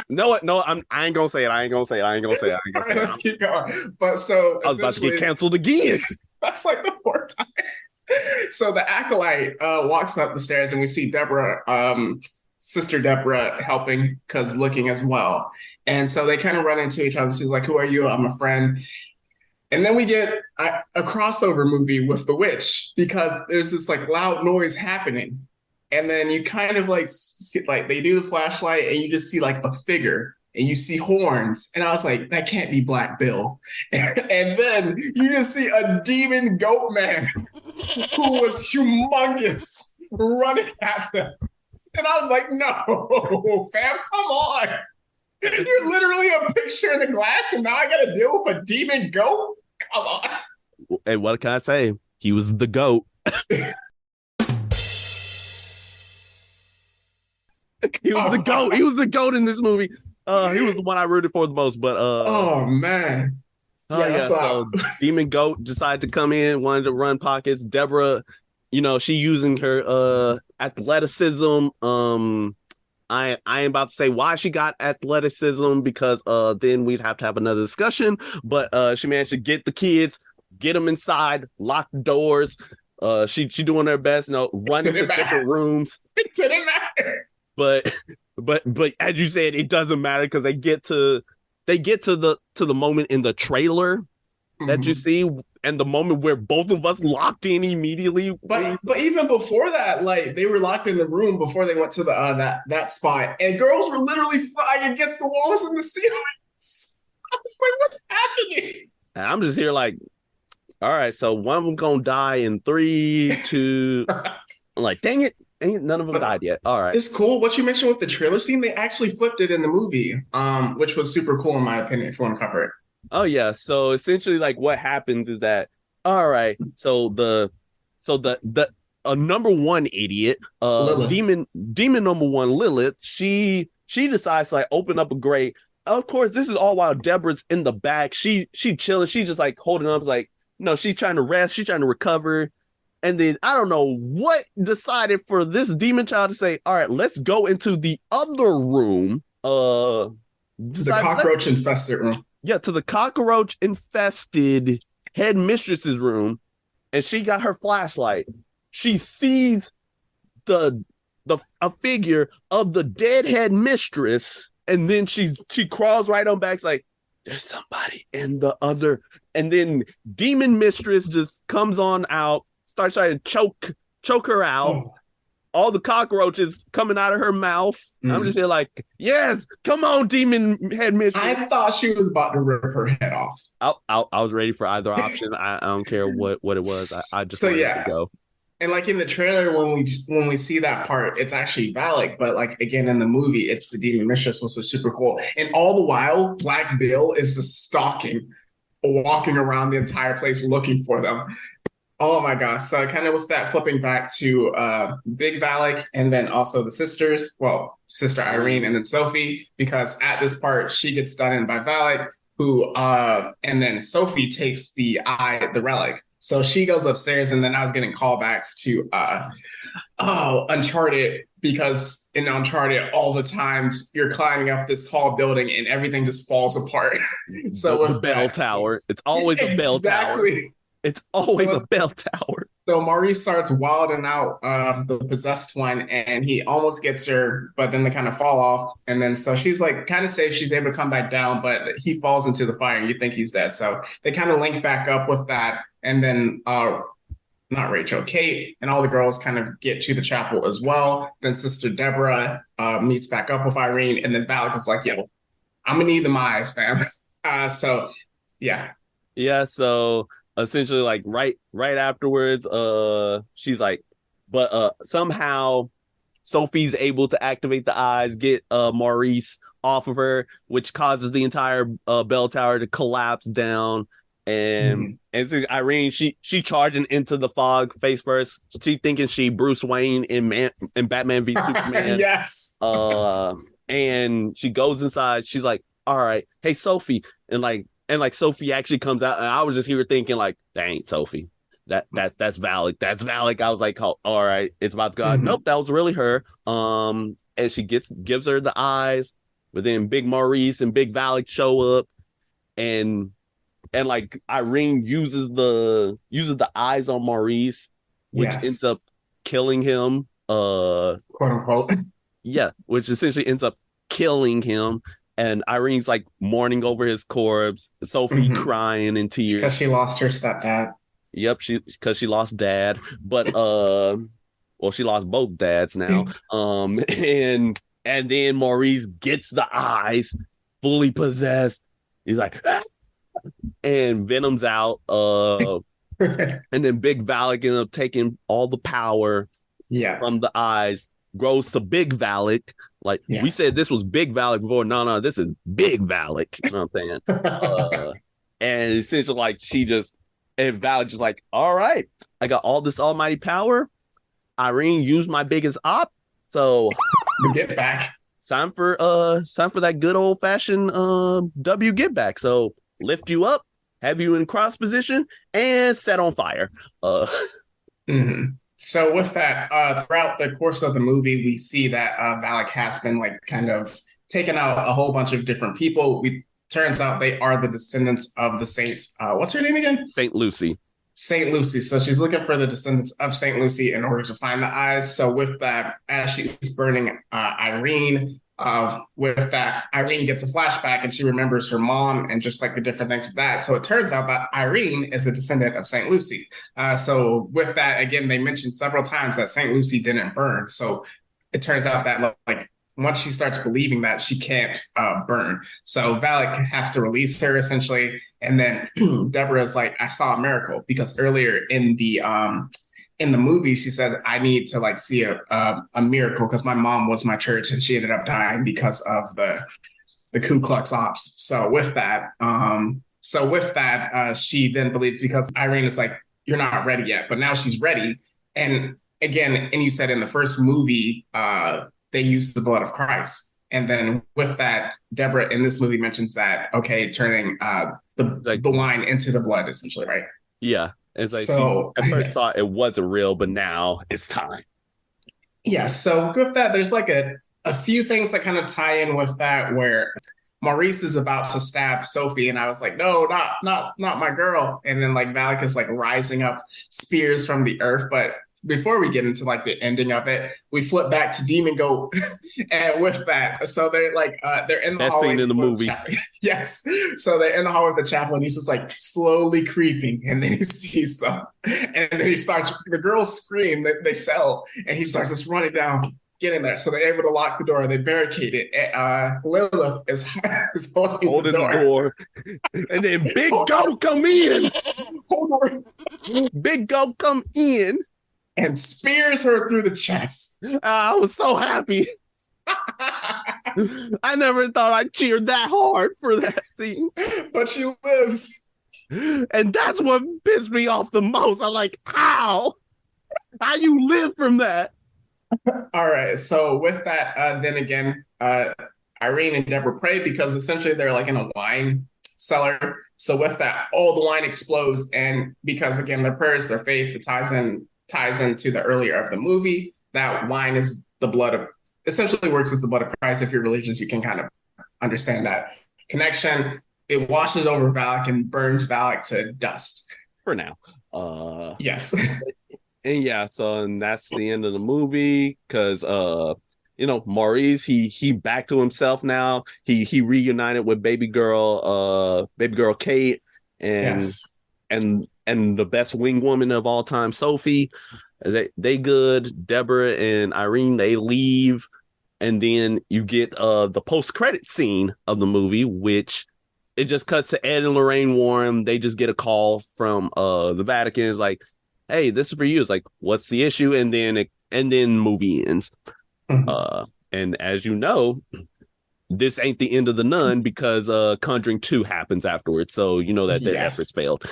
No, what? No, I ain't gonna say it. I ain't gonna say it. I ain't gonna say it. I ain't All gonna say right, it. let's keep going. But so I was about to get essentially, canceled again. that's like the fourth time. So the acolyte walks up the stairs, and we see Deborah, sister Deborah, helping because looking as well. And so they kind of run into each other. She's like, "Who are you?" "I'm a friend." And then we get a crossover movie with the witch because there's this like loud noise happening, and then you kind of like see, like they do the flashlight, and you just see like a figure, and you see horns, and I was like, that can't be Black Bill. And then you just see a demon goat man who was humongous running at them, and I was like, no, fam, come on. You're literally a picture in the glass, and now I got to deal with a demon goat. Come on. And what can I say? He was the goat. He was the goat. He was the goat in this movie. He was the one I rooted for the most. But oh man, oh yeah. yeah. So Demon Goat decided to come in, wanted to run pockets. Deborah, she using her athleticism. I ain't about to say why she got athleticism because then we'd have to have another discussion. But she managed to get the kids, get them inside, lock the doors. She doing her best, run into different rooms. It didn't matter. But as you said, it doesn't matter because they get to the moment in the trailer that you see, and the moment where both of us locked in immediately. But even before that, like they were locked in the room before they went to the that spot, and girls were literally flying against the walls and the ceilings. I was like, what's happening? And I'm just here like, all right, so one of them gonna die in 3, 2. I'm like, dang it, none of them died yet. All right, it's cool. What you mentioned with the trailer scene, they actually flipped it in the movie, which was super cool in my opinion. If you want to cover it. Oh yeah, so essentially, like what happens is that all right, so the number one idiot, demon number one Lilith, she decides to like open up a grate. Of course, this is all while Deborah's in the back. She chilling. She just like holding up, like no, she's trying to rest. She's trying to recover. And then I don't know what decided for this demon child to say, all right, let's go into the other room. The cockroach infested room. Yeah, to the cockroach infested headmistress's room, and she got her flashlight. She sees a figure of the dead headmistress, and then she crawls right on back, like there's somebody in the other, and then demon mistress just comes on out, starts trying to choke her out. Oh. All the cockroaches coming out of her mouth. I'm just here like, yes, come on, demon headmistress. I thought she was about to rip her head off. I was ready for either option. I don't care what it was. I just wanted to go. And like in the trailer, when we see that part, it's actually Valak, but like again in the movie, it's the demon mistress, which was super cool. And all the while, Black Bill is just stalking, walking around the entire place looking for them. Oh my gosh. So kind of with that flipping back to Big Valak and then also the sisters, well, Sister Irene and then Sophie, because at this part she gets done in by Valak, who and then Sophie takes the relic. So she goes upstairs, and then I was getting callbacks to Uncharted, because in Uncharted all the times you're climbing up this tall building and everything just falls apart. So the bell tower. It's always a bell tower. It's always a bell tower. So Maurice starts wilding out the possessed one, and he almost gets her, but then they kind of fall off. And then so she's like kind of safe. She's able to come back down, but he falls into the fire and you think he's dead. So they kind of link back up with that. And then not Rachel, Kate and all the girls kind of get to the chapel as well. Then Sister Deborah meets back up with Irene. And then Valak is like, yo, I'm going to need the eyes, fam. So, yeah. Yeah, so essentially like right afterwards she's like, but somehow Sophie's able to activate the eyes, get Maurice off of her, which causes the entire bell tower to collapse down. And so Irene, she charging into the fog face first. She thinking she Bruce Wayne in Batman v Superman. Yes. And she goes inside. She's like, all right, hey Sophie, and Sophie actually comes out, and I was just here thinking like, dang, Sophie, that's Valak. That's Valak. I was like, oh, all right, it's about to go. Nope, that was really her. And she gives her the eyes. But then Big Maurice and Big Valak show up, and like Irene uses the eyes on Maurice, which ends Yes, up killing him. quote unquote. Yeah, which essentially ends up killing him. And Irene's like mourning over his corpse. Sophie Hmm. crying in Because tears. she lost her stepdad. Yep, because she lost dad, but well, she lost both dads now. And then Maurice gets the eyes, fully possessed. He's like, "Ah!" And Venom's out. And then Big Valak ends up taking all the power Yeah. from the eyes, grows to Big Valak. Like we Yes. said, this was Big Valak before. No, this is Big Valak. You know what I'm saying? And essentially, like and Valak just like, all right, I got all this almighty power. Irene used my biggest op, so Get back. time for that good old fashioned W get back. So lift you up, have you in cross position, and set on fire. Uh, Hmm. So with that, throughout the course of the movie, we see that Valak has been like kind of taking out a whole bunch of different people. We turns out they are the descendants of the saints. What's her name again? Saint Lucy. Saint Lucy. So she's looking for the descendants of Saint Lucy in order to find the eyes. So with that, as she's burning Irene, with that, Irene gets a flashback and she remembers her mom and just like the different things of that. So it turns out that Irene is a descendant of Saint Lucy. So with that, again, they mentioned several times that Saint Lucy didn't burn. So it turns out that like once she starts believing that, she can't burn. So Valak has to release her essentially. And then Deborah is like, I saw a miracle because earlier in the movie, she says, I need to like see a miracle because my mom was my church and she ended up dying because of the Ku Klux Ops. She then believes because Irene is like, you're not ready yet, but now she's ready. And again, and you said in the first movie, they used the blood of Christ. And then with that, Deborah in this movie mentions that, okay, turning Like, the wine into the blood, essentially, right? yeah, it's like she So, at first yes. thought it wasn't real, but now it's time. Yeah, so with that, there's like a few things that kind of tie in with that where Maurice is about to stab Sophie, and I was like, no, not my girl. And then like Valak is like rising up spears from the earth. But before we get into like the ending of it, we flip back to Demon Goat, and with that, so they're like they're in the That scene hallway in the before the movie. chapel. Yes, so they're in the hallway of the chapel, and he's just like slowly creeping, and then he sees some, and then he starts. The girls scream, they sell, and he starts just running down get in there. So they're able to lock the door. They barricade it. Lilith is holding the Holding the door. door, and then Big Go come in. Hold on. Big Go come in. And spears her through the chest. I was so happy. I never thought I cheered that hard for that scene. But she lives. And that's what pissed me off the most. I'm like, how? How you live from that? All right. So with that, then again, Irene and Deborah pray because essentially they're like in a wine cellar. So with that, all the wine explodes, and because again their prayers, their faith, it ties into the earlier of the movie. That wine is the blood of essentially works as the blood of Christ. If you're religious, you can kind of understand that connection. It washes over Valak and burns Valak to dust. For now. Yes. And yeah, so and that's the end of the movie because Maurice he back to himself now. He reunited with baby girl Kate and Yes. and the best wing woman of all time, Sophie. They good. Deborah and Irene they leave, and then you get the post credit scene of the movie, which it just cuts to Ed and Lorraine Warren. They just get a call from the Vatican. It's like, hey, this is for you. It's like, what's the issue? And then movie ends. Mhm. And as you know, this ain't the end of the Nun because Conjuring 2 happens afterwards. So you know that their efforts Yes. failed.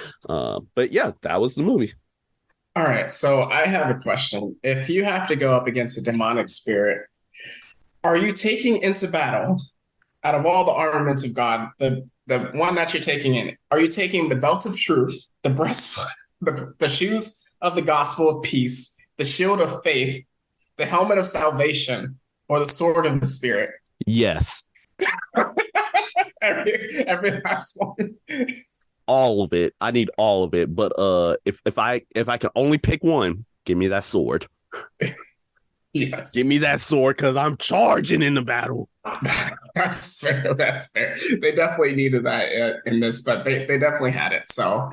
But yeah, that was the movie. All right. So I have a question. If you have to go up against a demonic spirit, are you taking into battle out of all the armaments of God, the one that you're taking in, are you taking the belt of truth, the breastplate, the shoes of the gospel of peace, the shield of faith, the helmet of salvation, or the sword of the spirit? Yes. every last one. All of it. I need all of it. But if I can only pick one, give me that sword. Yes. Give me that sword because I'm charging in the battle. That's fair. That's fair. They definitely needed that in this, but they definitely had it. So,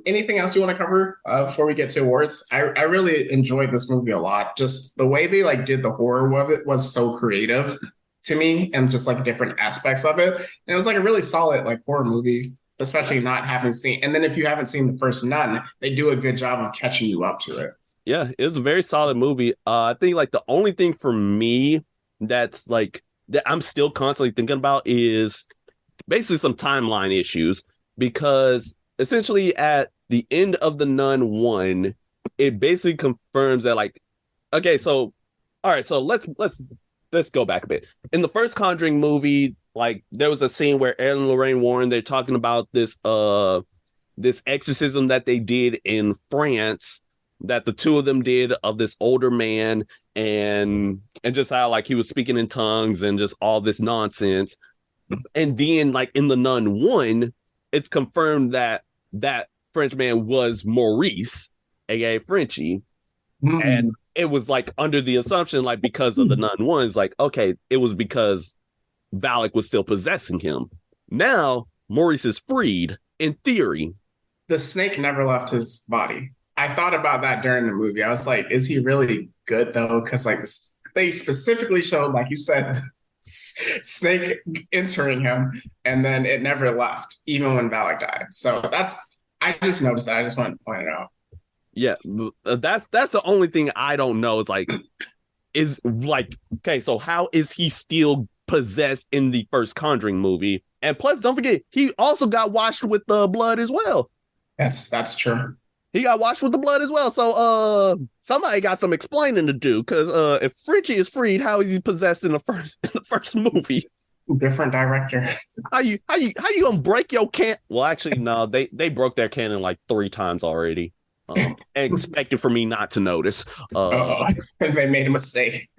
anything else you want to cover before we get to awards? I really enjoyed this movie a lot. Just the way they like did the horror of it was so creative to me, and just like different aspects of it. And it was like a really solid like horror movie, especially not having seen. And then if you haven't seen the first Nun, they do a good job of catching you up to it. Yeah, it was a very solid movie. I think like the only thing for me that's like that I'm still constantly thinking about is basically some timeline issues because essentially at the end of the Nun one, it basically confirms that like okay, so all right, so let's go back a bit. In the first Conjuring movie, like there was a scene where Aaron and Lorraine Warren they're talking about this exorcism that they did in France that the two of them did of this older man and just how like he was speaking in tongues and just all this nonsense. And then like in the Nun one, it's confirmed that that French man was Maurice, aka Frenchie. And it was like under the assumption, like because of the Nun one, it's like, okay, it was because Valak was still possessing him. Now Maurice is freed in theory. The snake never left his body. I thought about that during the movie. I was like, is he really good though? Because like they specifically showed, like you said, snake entering him, and then it never left, even when Valak died. So I just noticed that. I just wanted to point it out. Yeah, that's the only thing I don't know is like is like okay, so how is he still possessed in the first Conjuring movie? And plus, don't forget, he also got washed with the blood as well. That's true. He got washed with the blood as well. So somebody got some explaining to do because if Frenchie is freed, how is he possessed in the first movie? Different director. How you gonna break your can? Well, actually, no, they broke their canon like 3 times already. And expected for me not to notice. They made a mistake.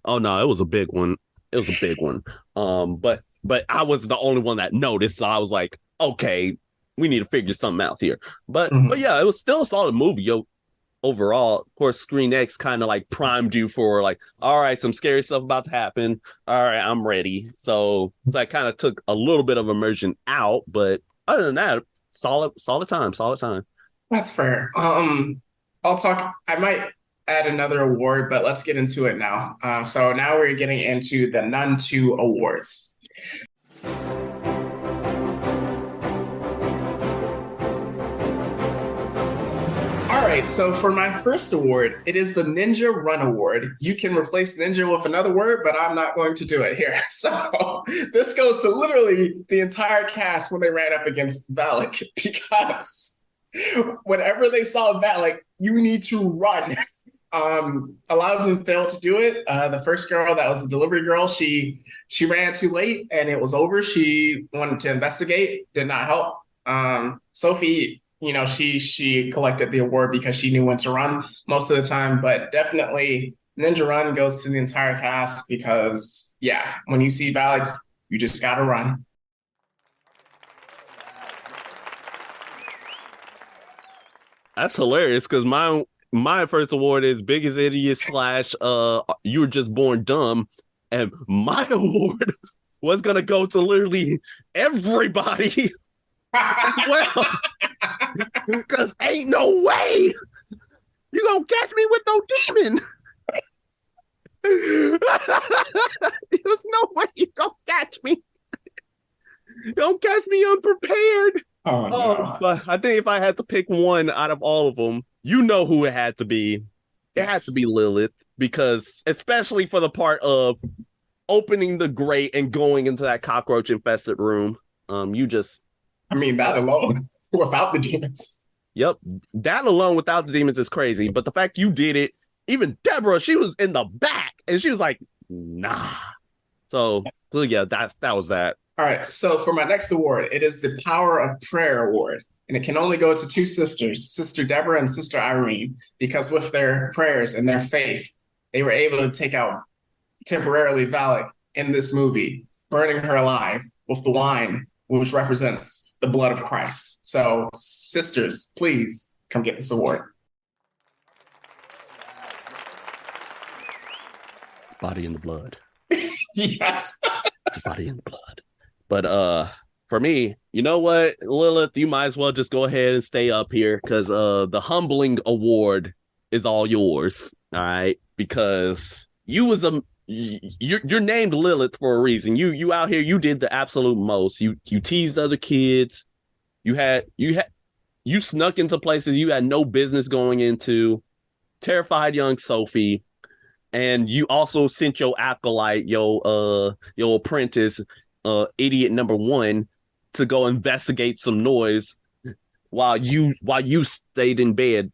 Oh no, it was a big one. It was a big one. But I was the only one that noticed. So I was like, okay, we need to figure something out here. But yeah, it was still a solid movie, yo. Overall, of course, Screen X kind of like primed you for like, all right, some scary stuff about to happen. All right, I'm ready. So I kind of took a little bit of immersion out, but other than that, solid time. That's fair. I might add another award, but let's get into it now. So now we're getting into the Nun II awards. All right, so for my first award, it is the Ninja Run Award. You can replace ninja with another word, but I'm not going to do it here. So this goes to literally the entire cast when they ran up against Valak, because whenever they saw Valak, you need to run. A lot of them failed to do it. The first girl that was the delivery girl, she ran too late and it was over. She wanted to investigate, did not help. Sophie, she collected the award because she knew when to run most of the time, but definitely Ninja Run goes to the entire cast because, yeah, when you see Valak, you just gotta run. That's hilarious because my first award is biggest idiot slash you were just born dumb, and my award was gonna go to literally everybody as well. Because ain't no way you gonna catch me with no demon. There's no way you gonna catch me. You don't catch me unprepared. Oh, no. But I think if I had to pick one out of all of them, you know who it had to be. It had to be Lilith, because especially for the part of opening the grate and going into that cockroach infested room. That alone, without the demons. Yep. That alone without the demons is crazy. But the fact you did it, even Deborah, she was in the back and she was like, nah. So yeah, that was that. All right. So for my next award, it is the Power of Prayer Award. And it can only go to 2 sisters, Sister Deborah and Sister Irene, because with their prayers and their faith, they were able to take out temporarily Valak in this movie, burning her alive with the wine, which represents the blood of Christ. So, sisters, please come get this award. Body in the blood. Yes. Body in the blood. But for me, you know what, Lilith, you might as well just go ahead and stay up here because the humbling award is all yours. All right, because you're named Lilith for a reason. You out here, you did the absolute most. You teased other kids. You snuck into places you had no business going into. Terrified young Sophie, and you also sent your acolyte, your apprentice, idiot number one, to go investigate some noise while you stayed in bed.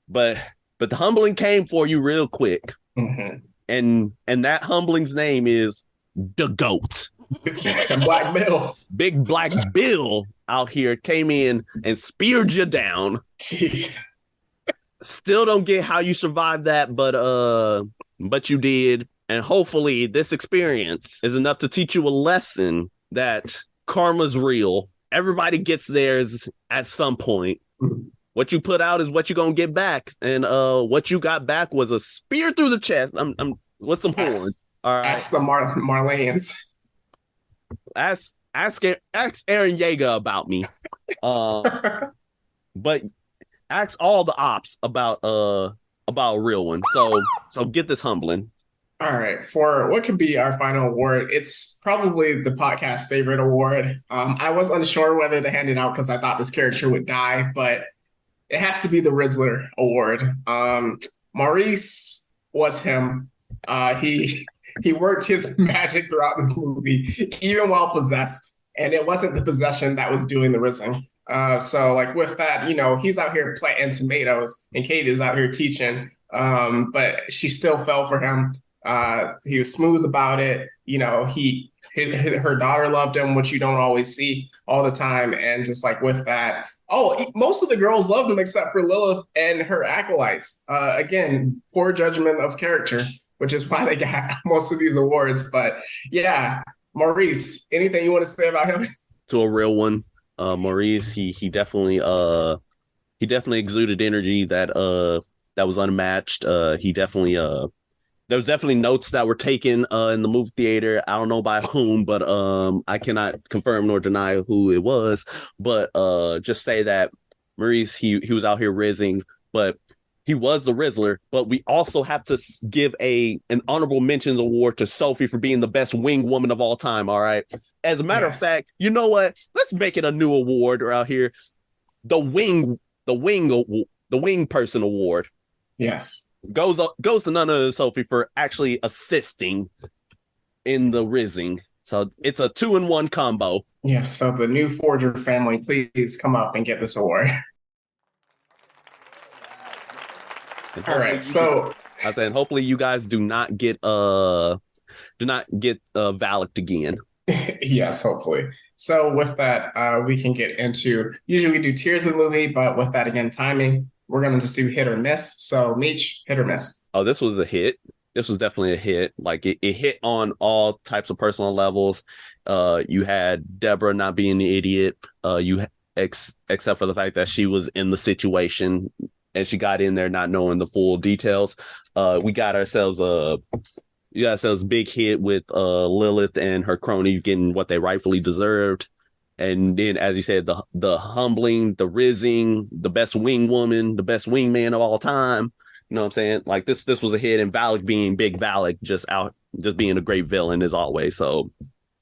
But the humbling came for you real quick. Mm-hmm. And that humbling's name is the GOAT. Black Bill. Big Black Bill out here came in and speared you down. Jeez. Still don't get how you survived that, but you did. And hopefully this experience is enough to teach you a lesson that karma's real. Everybody gets theirs at some point. What you put out is what you're gonna get back. And what you got back was a spear through the chest. I'm with some horns. All right. Ask the Marleyans. Ask Aaron Yeager about me. But ask all the ops about a real one. So get this humbling. All right, for what could be our final award, it's probably the podcast favorite award. I was unsure whether to hand it out because I thought this character would die, but it has to be the Rizzler award. Maurice was him. He worked his magic throughout this movie, even while possessed, and it wasn't the possession that was doing the rizzing. So like with that, he's out here planting tomatoes, and Kate is out here teaching. But she still fell for him. He was smooth about it. Her daughter loved him, which you don't always see all the time. And just like with that, most of the girls loved him except for Lilith and her acolytes. Again, poor judgment of character, which is why they got most of these awards. But yeah, Maurice, anything you want to say about him? To a real one, Maurice, he definitely exuded energy that was unmatched. There was definitely notes that were taken in the movie theater. I don't know by whom, but I cannot confirm nor deny who it was. But just say that Maurice, he was out here rizzing, but he was the Rizzler. But we also have to give an honorable mentions award to Sophie for being the best wing woman of all time. All right. As a matter of fact, you know what? Let's make it a new award out here. The wingperson award. Yes. Goes to none other than Sophie for actually assisting in the rizzing. So it's a 2-in-1 combo. Yes. So the new Forger family, please come up and get this award. All right. So I said, hopefully you guys do not get Valak again. Yes, hopefully. So with that, we can get into, usually we do tiers of the movie, but with that, again, timing, we're going to just do hit or miss. So Meech, hit or miss? Oh, this was a hit. This was definitely a hit. Like it hit on all types of personal levels. You had Deborah not being the idiot. Except for the fact that she was in the situation and she got in there not knowing the full details. We got ourselves a big hit with Lilith and her cronies getting what they rightfully deserved. And then, as you said, the humbling, the rizzing, the best wing woman, the best wingman of all time. You know what I'm saying? Like this was a hit, and Valak being Big Valak, just being a great villain as always. So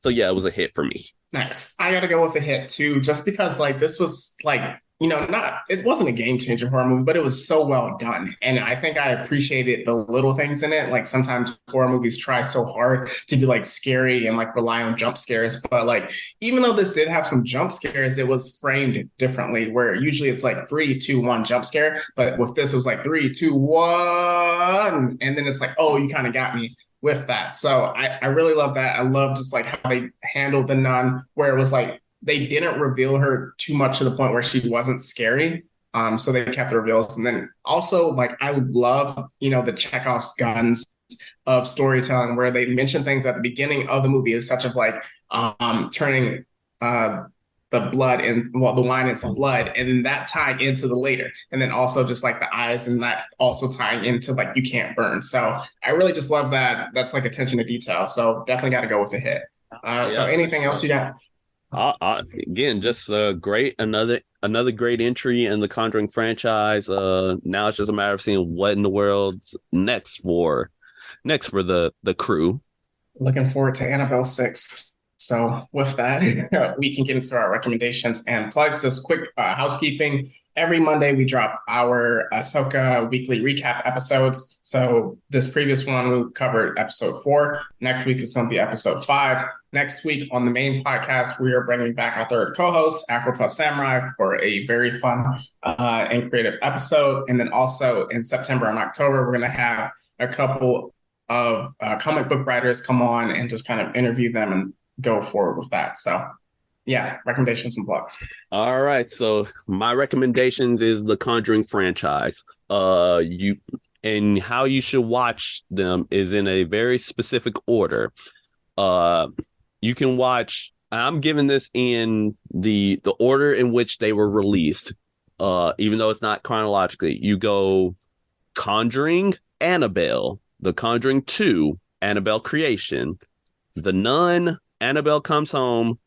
yeah, it was a hit for me. Next, I got to go with a hit too, just because like this was like, it wasn't a game changer horror movie, but it was so well done. And I think I appreciated the little things in it. Like sometimes horror movies try so hard to be like scary and like rely on jump scares. But like, even though this did have some jump scares, it was framed differently, where usually it's like 3, 2, 1 jump scare. But with this, it was like 3, 2, 1. And then it's like, oh, you kind of got me with that. So I really love that. I love just like how they handled the nun, where it was like, they didn't reveal her too much to the point where she wasn't scary. So they kept the reveals. And then also, like, I love, the Chekhov's guns of storytelling where they mention things at the beginning of the movie, is such of like turning the blood and well, the wine into blood, and then that tying into the later, and then also just like the eyes and that also tying into like you can't burn. So I really just love that. That's like attention to detail. So definitely got to go with a hit. So Yeah. anything else you got? Again, just great another great entry in the Conjuring franchise. Now it's just a matter of seeing what in the world's next for the crew. Looking forward to Annabelle 6. So with that, we can get into our recommendations and plugs. Just quick housekeeping. Every Monday, we drop our Ahsoka weekly recap episodes. So this previous one, we covered episode 4. Next week is going to be episode 5. Next week on the main podcast, we are bringing back our third co-host, Afro Puff Samurai, for a very fun and creative episode. And then also in September and October, we're going to have a couple of comic book writers come on and just kind of interview them and go forward with that. So yeah, recommendations and blogs. All right, so my recommendations is the Conjuring franchise. You and how you should watch them is in a very specific order. You can watch. I'm giving this in the order in which they were released. Even though it's not chronologically, you go Conjuring, Annabelle, The Conjuring 2, Annabelle Creation, The Nun, Annabelle Comes Home,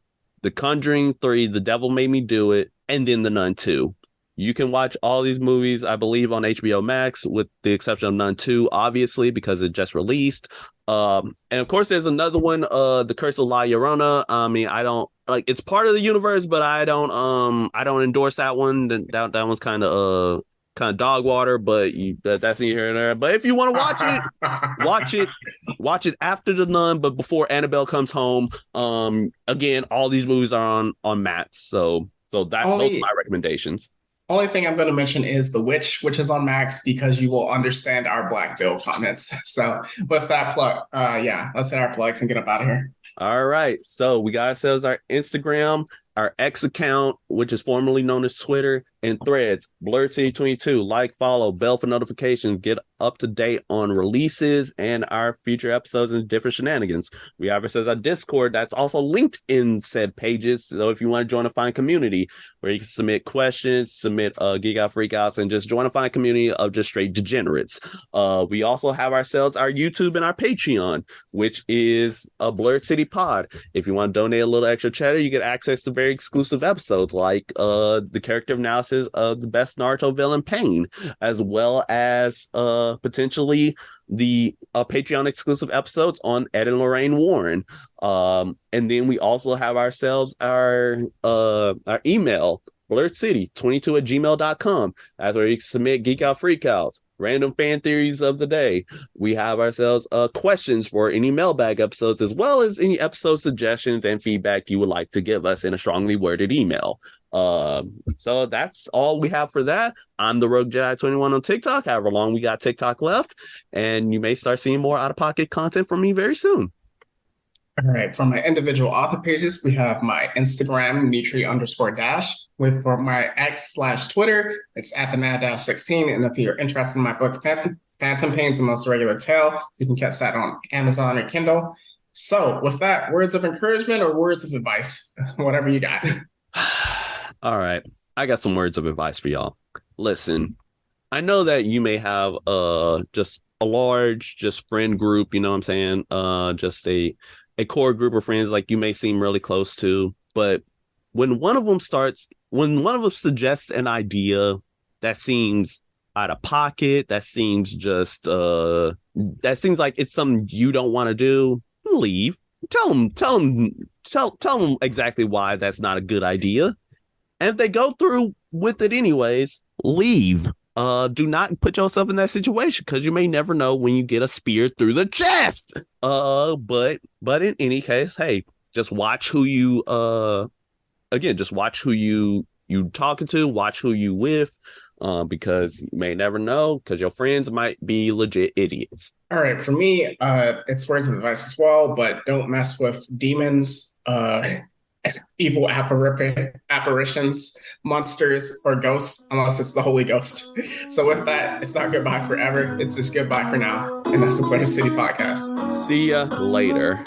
The Conjuring 3, The Devil Made Me Do It, and then The Nun 2. You can watch all these movies, I believe, on HBO Max, with the exception of Nun 2, obviously, because it just released. And of course, there's another one, The Curse of La Llorona. I mean, I don't like it's part of the universe, but I don't endorse that one. That one's kind of dog water, but that's in here and there. But if you want to watch it after The Nun, but before Annabelle Comes Home. Again, all these movies are on Max, so those are my recommendations. Only thing I'm going to mention is The Witch, which is on Max, because you will understand our Black Bill comments. So with that plug, yeah, let's hit our plugs and get up out of here. All right, so we got ourselves our Instagram, our X account, which is formerly known as Twitter, and Threads, Blurred City 22. Like, follow, bell for notifications, get up to date on releases and our future episodes and different shenanigans. We have ourselves our Discord that's also linked in said pages. So if you want to join a fine community where you can submit questions, submit geek out freakouts, and just join a fine community of just straight degenerates. We also have ourselves our YouTube and our Patreon, which is a Blurred City Pod. If you want to donate a little extra cheddar, you get access to very exclusive episodes like the character analysis of the best Naruto villain Pain, as well as potentially the Patreon exclusive episodes on Ed and Lorraine Warren. And then we also have ourselves our email, blurredcity22@gmail.com. That's where you can submit geek out freakouts, random fan theories of the day. We have ourselves questions for any mailbag episodes, as well as any episode suggestions and feedback you would like to give us in a strongly worded email. So that's all we have for that. I'm the Rogue Jedi 21 on TikTok, however long we got TikTok left, and you may start seeing more out of pocket content from me very soon. All right. For my individual author pages, we have my Instagram, Mitri_Dash. With for my X/Twitter, it's at the Mad-16. And if you're interested in my book, Phantom Pain's the Most Regular Tale, you can catch that on Amazon or Kindle. So with that, words of encouragement or words of advice, whatever you got. All right. I got some words of advice for y'all. Listen, I know that you may have just a large just friend group, you know what I'm saying? Just a core group of friends like you may seem really close to, but when one of them suggests an idea that seems out of pocket, that seems like it's something you don't want to do, leave. Tell them exactly why that's not a good idea. And if they go through with it anyways, leave. Do not put yourself in that situation, because you may never know when you get a spear through the chest. But in any case, hey, just watch who you talking to, watch who you with, because you may never know, because your friends might be legit idiots. All right, for me, it's words of advice as well, but don't mess with demons, evil apparitions, monsters, or ghosts, unless it's the Holy Ghost. So with that, it's not goodbye forever. It's just goodbye for now. And that's the Pleasure City Podcast. See ya later.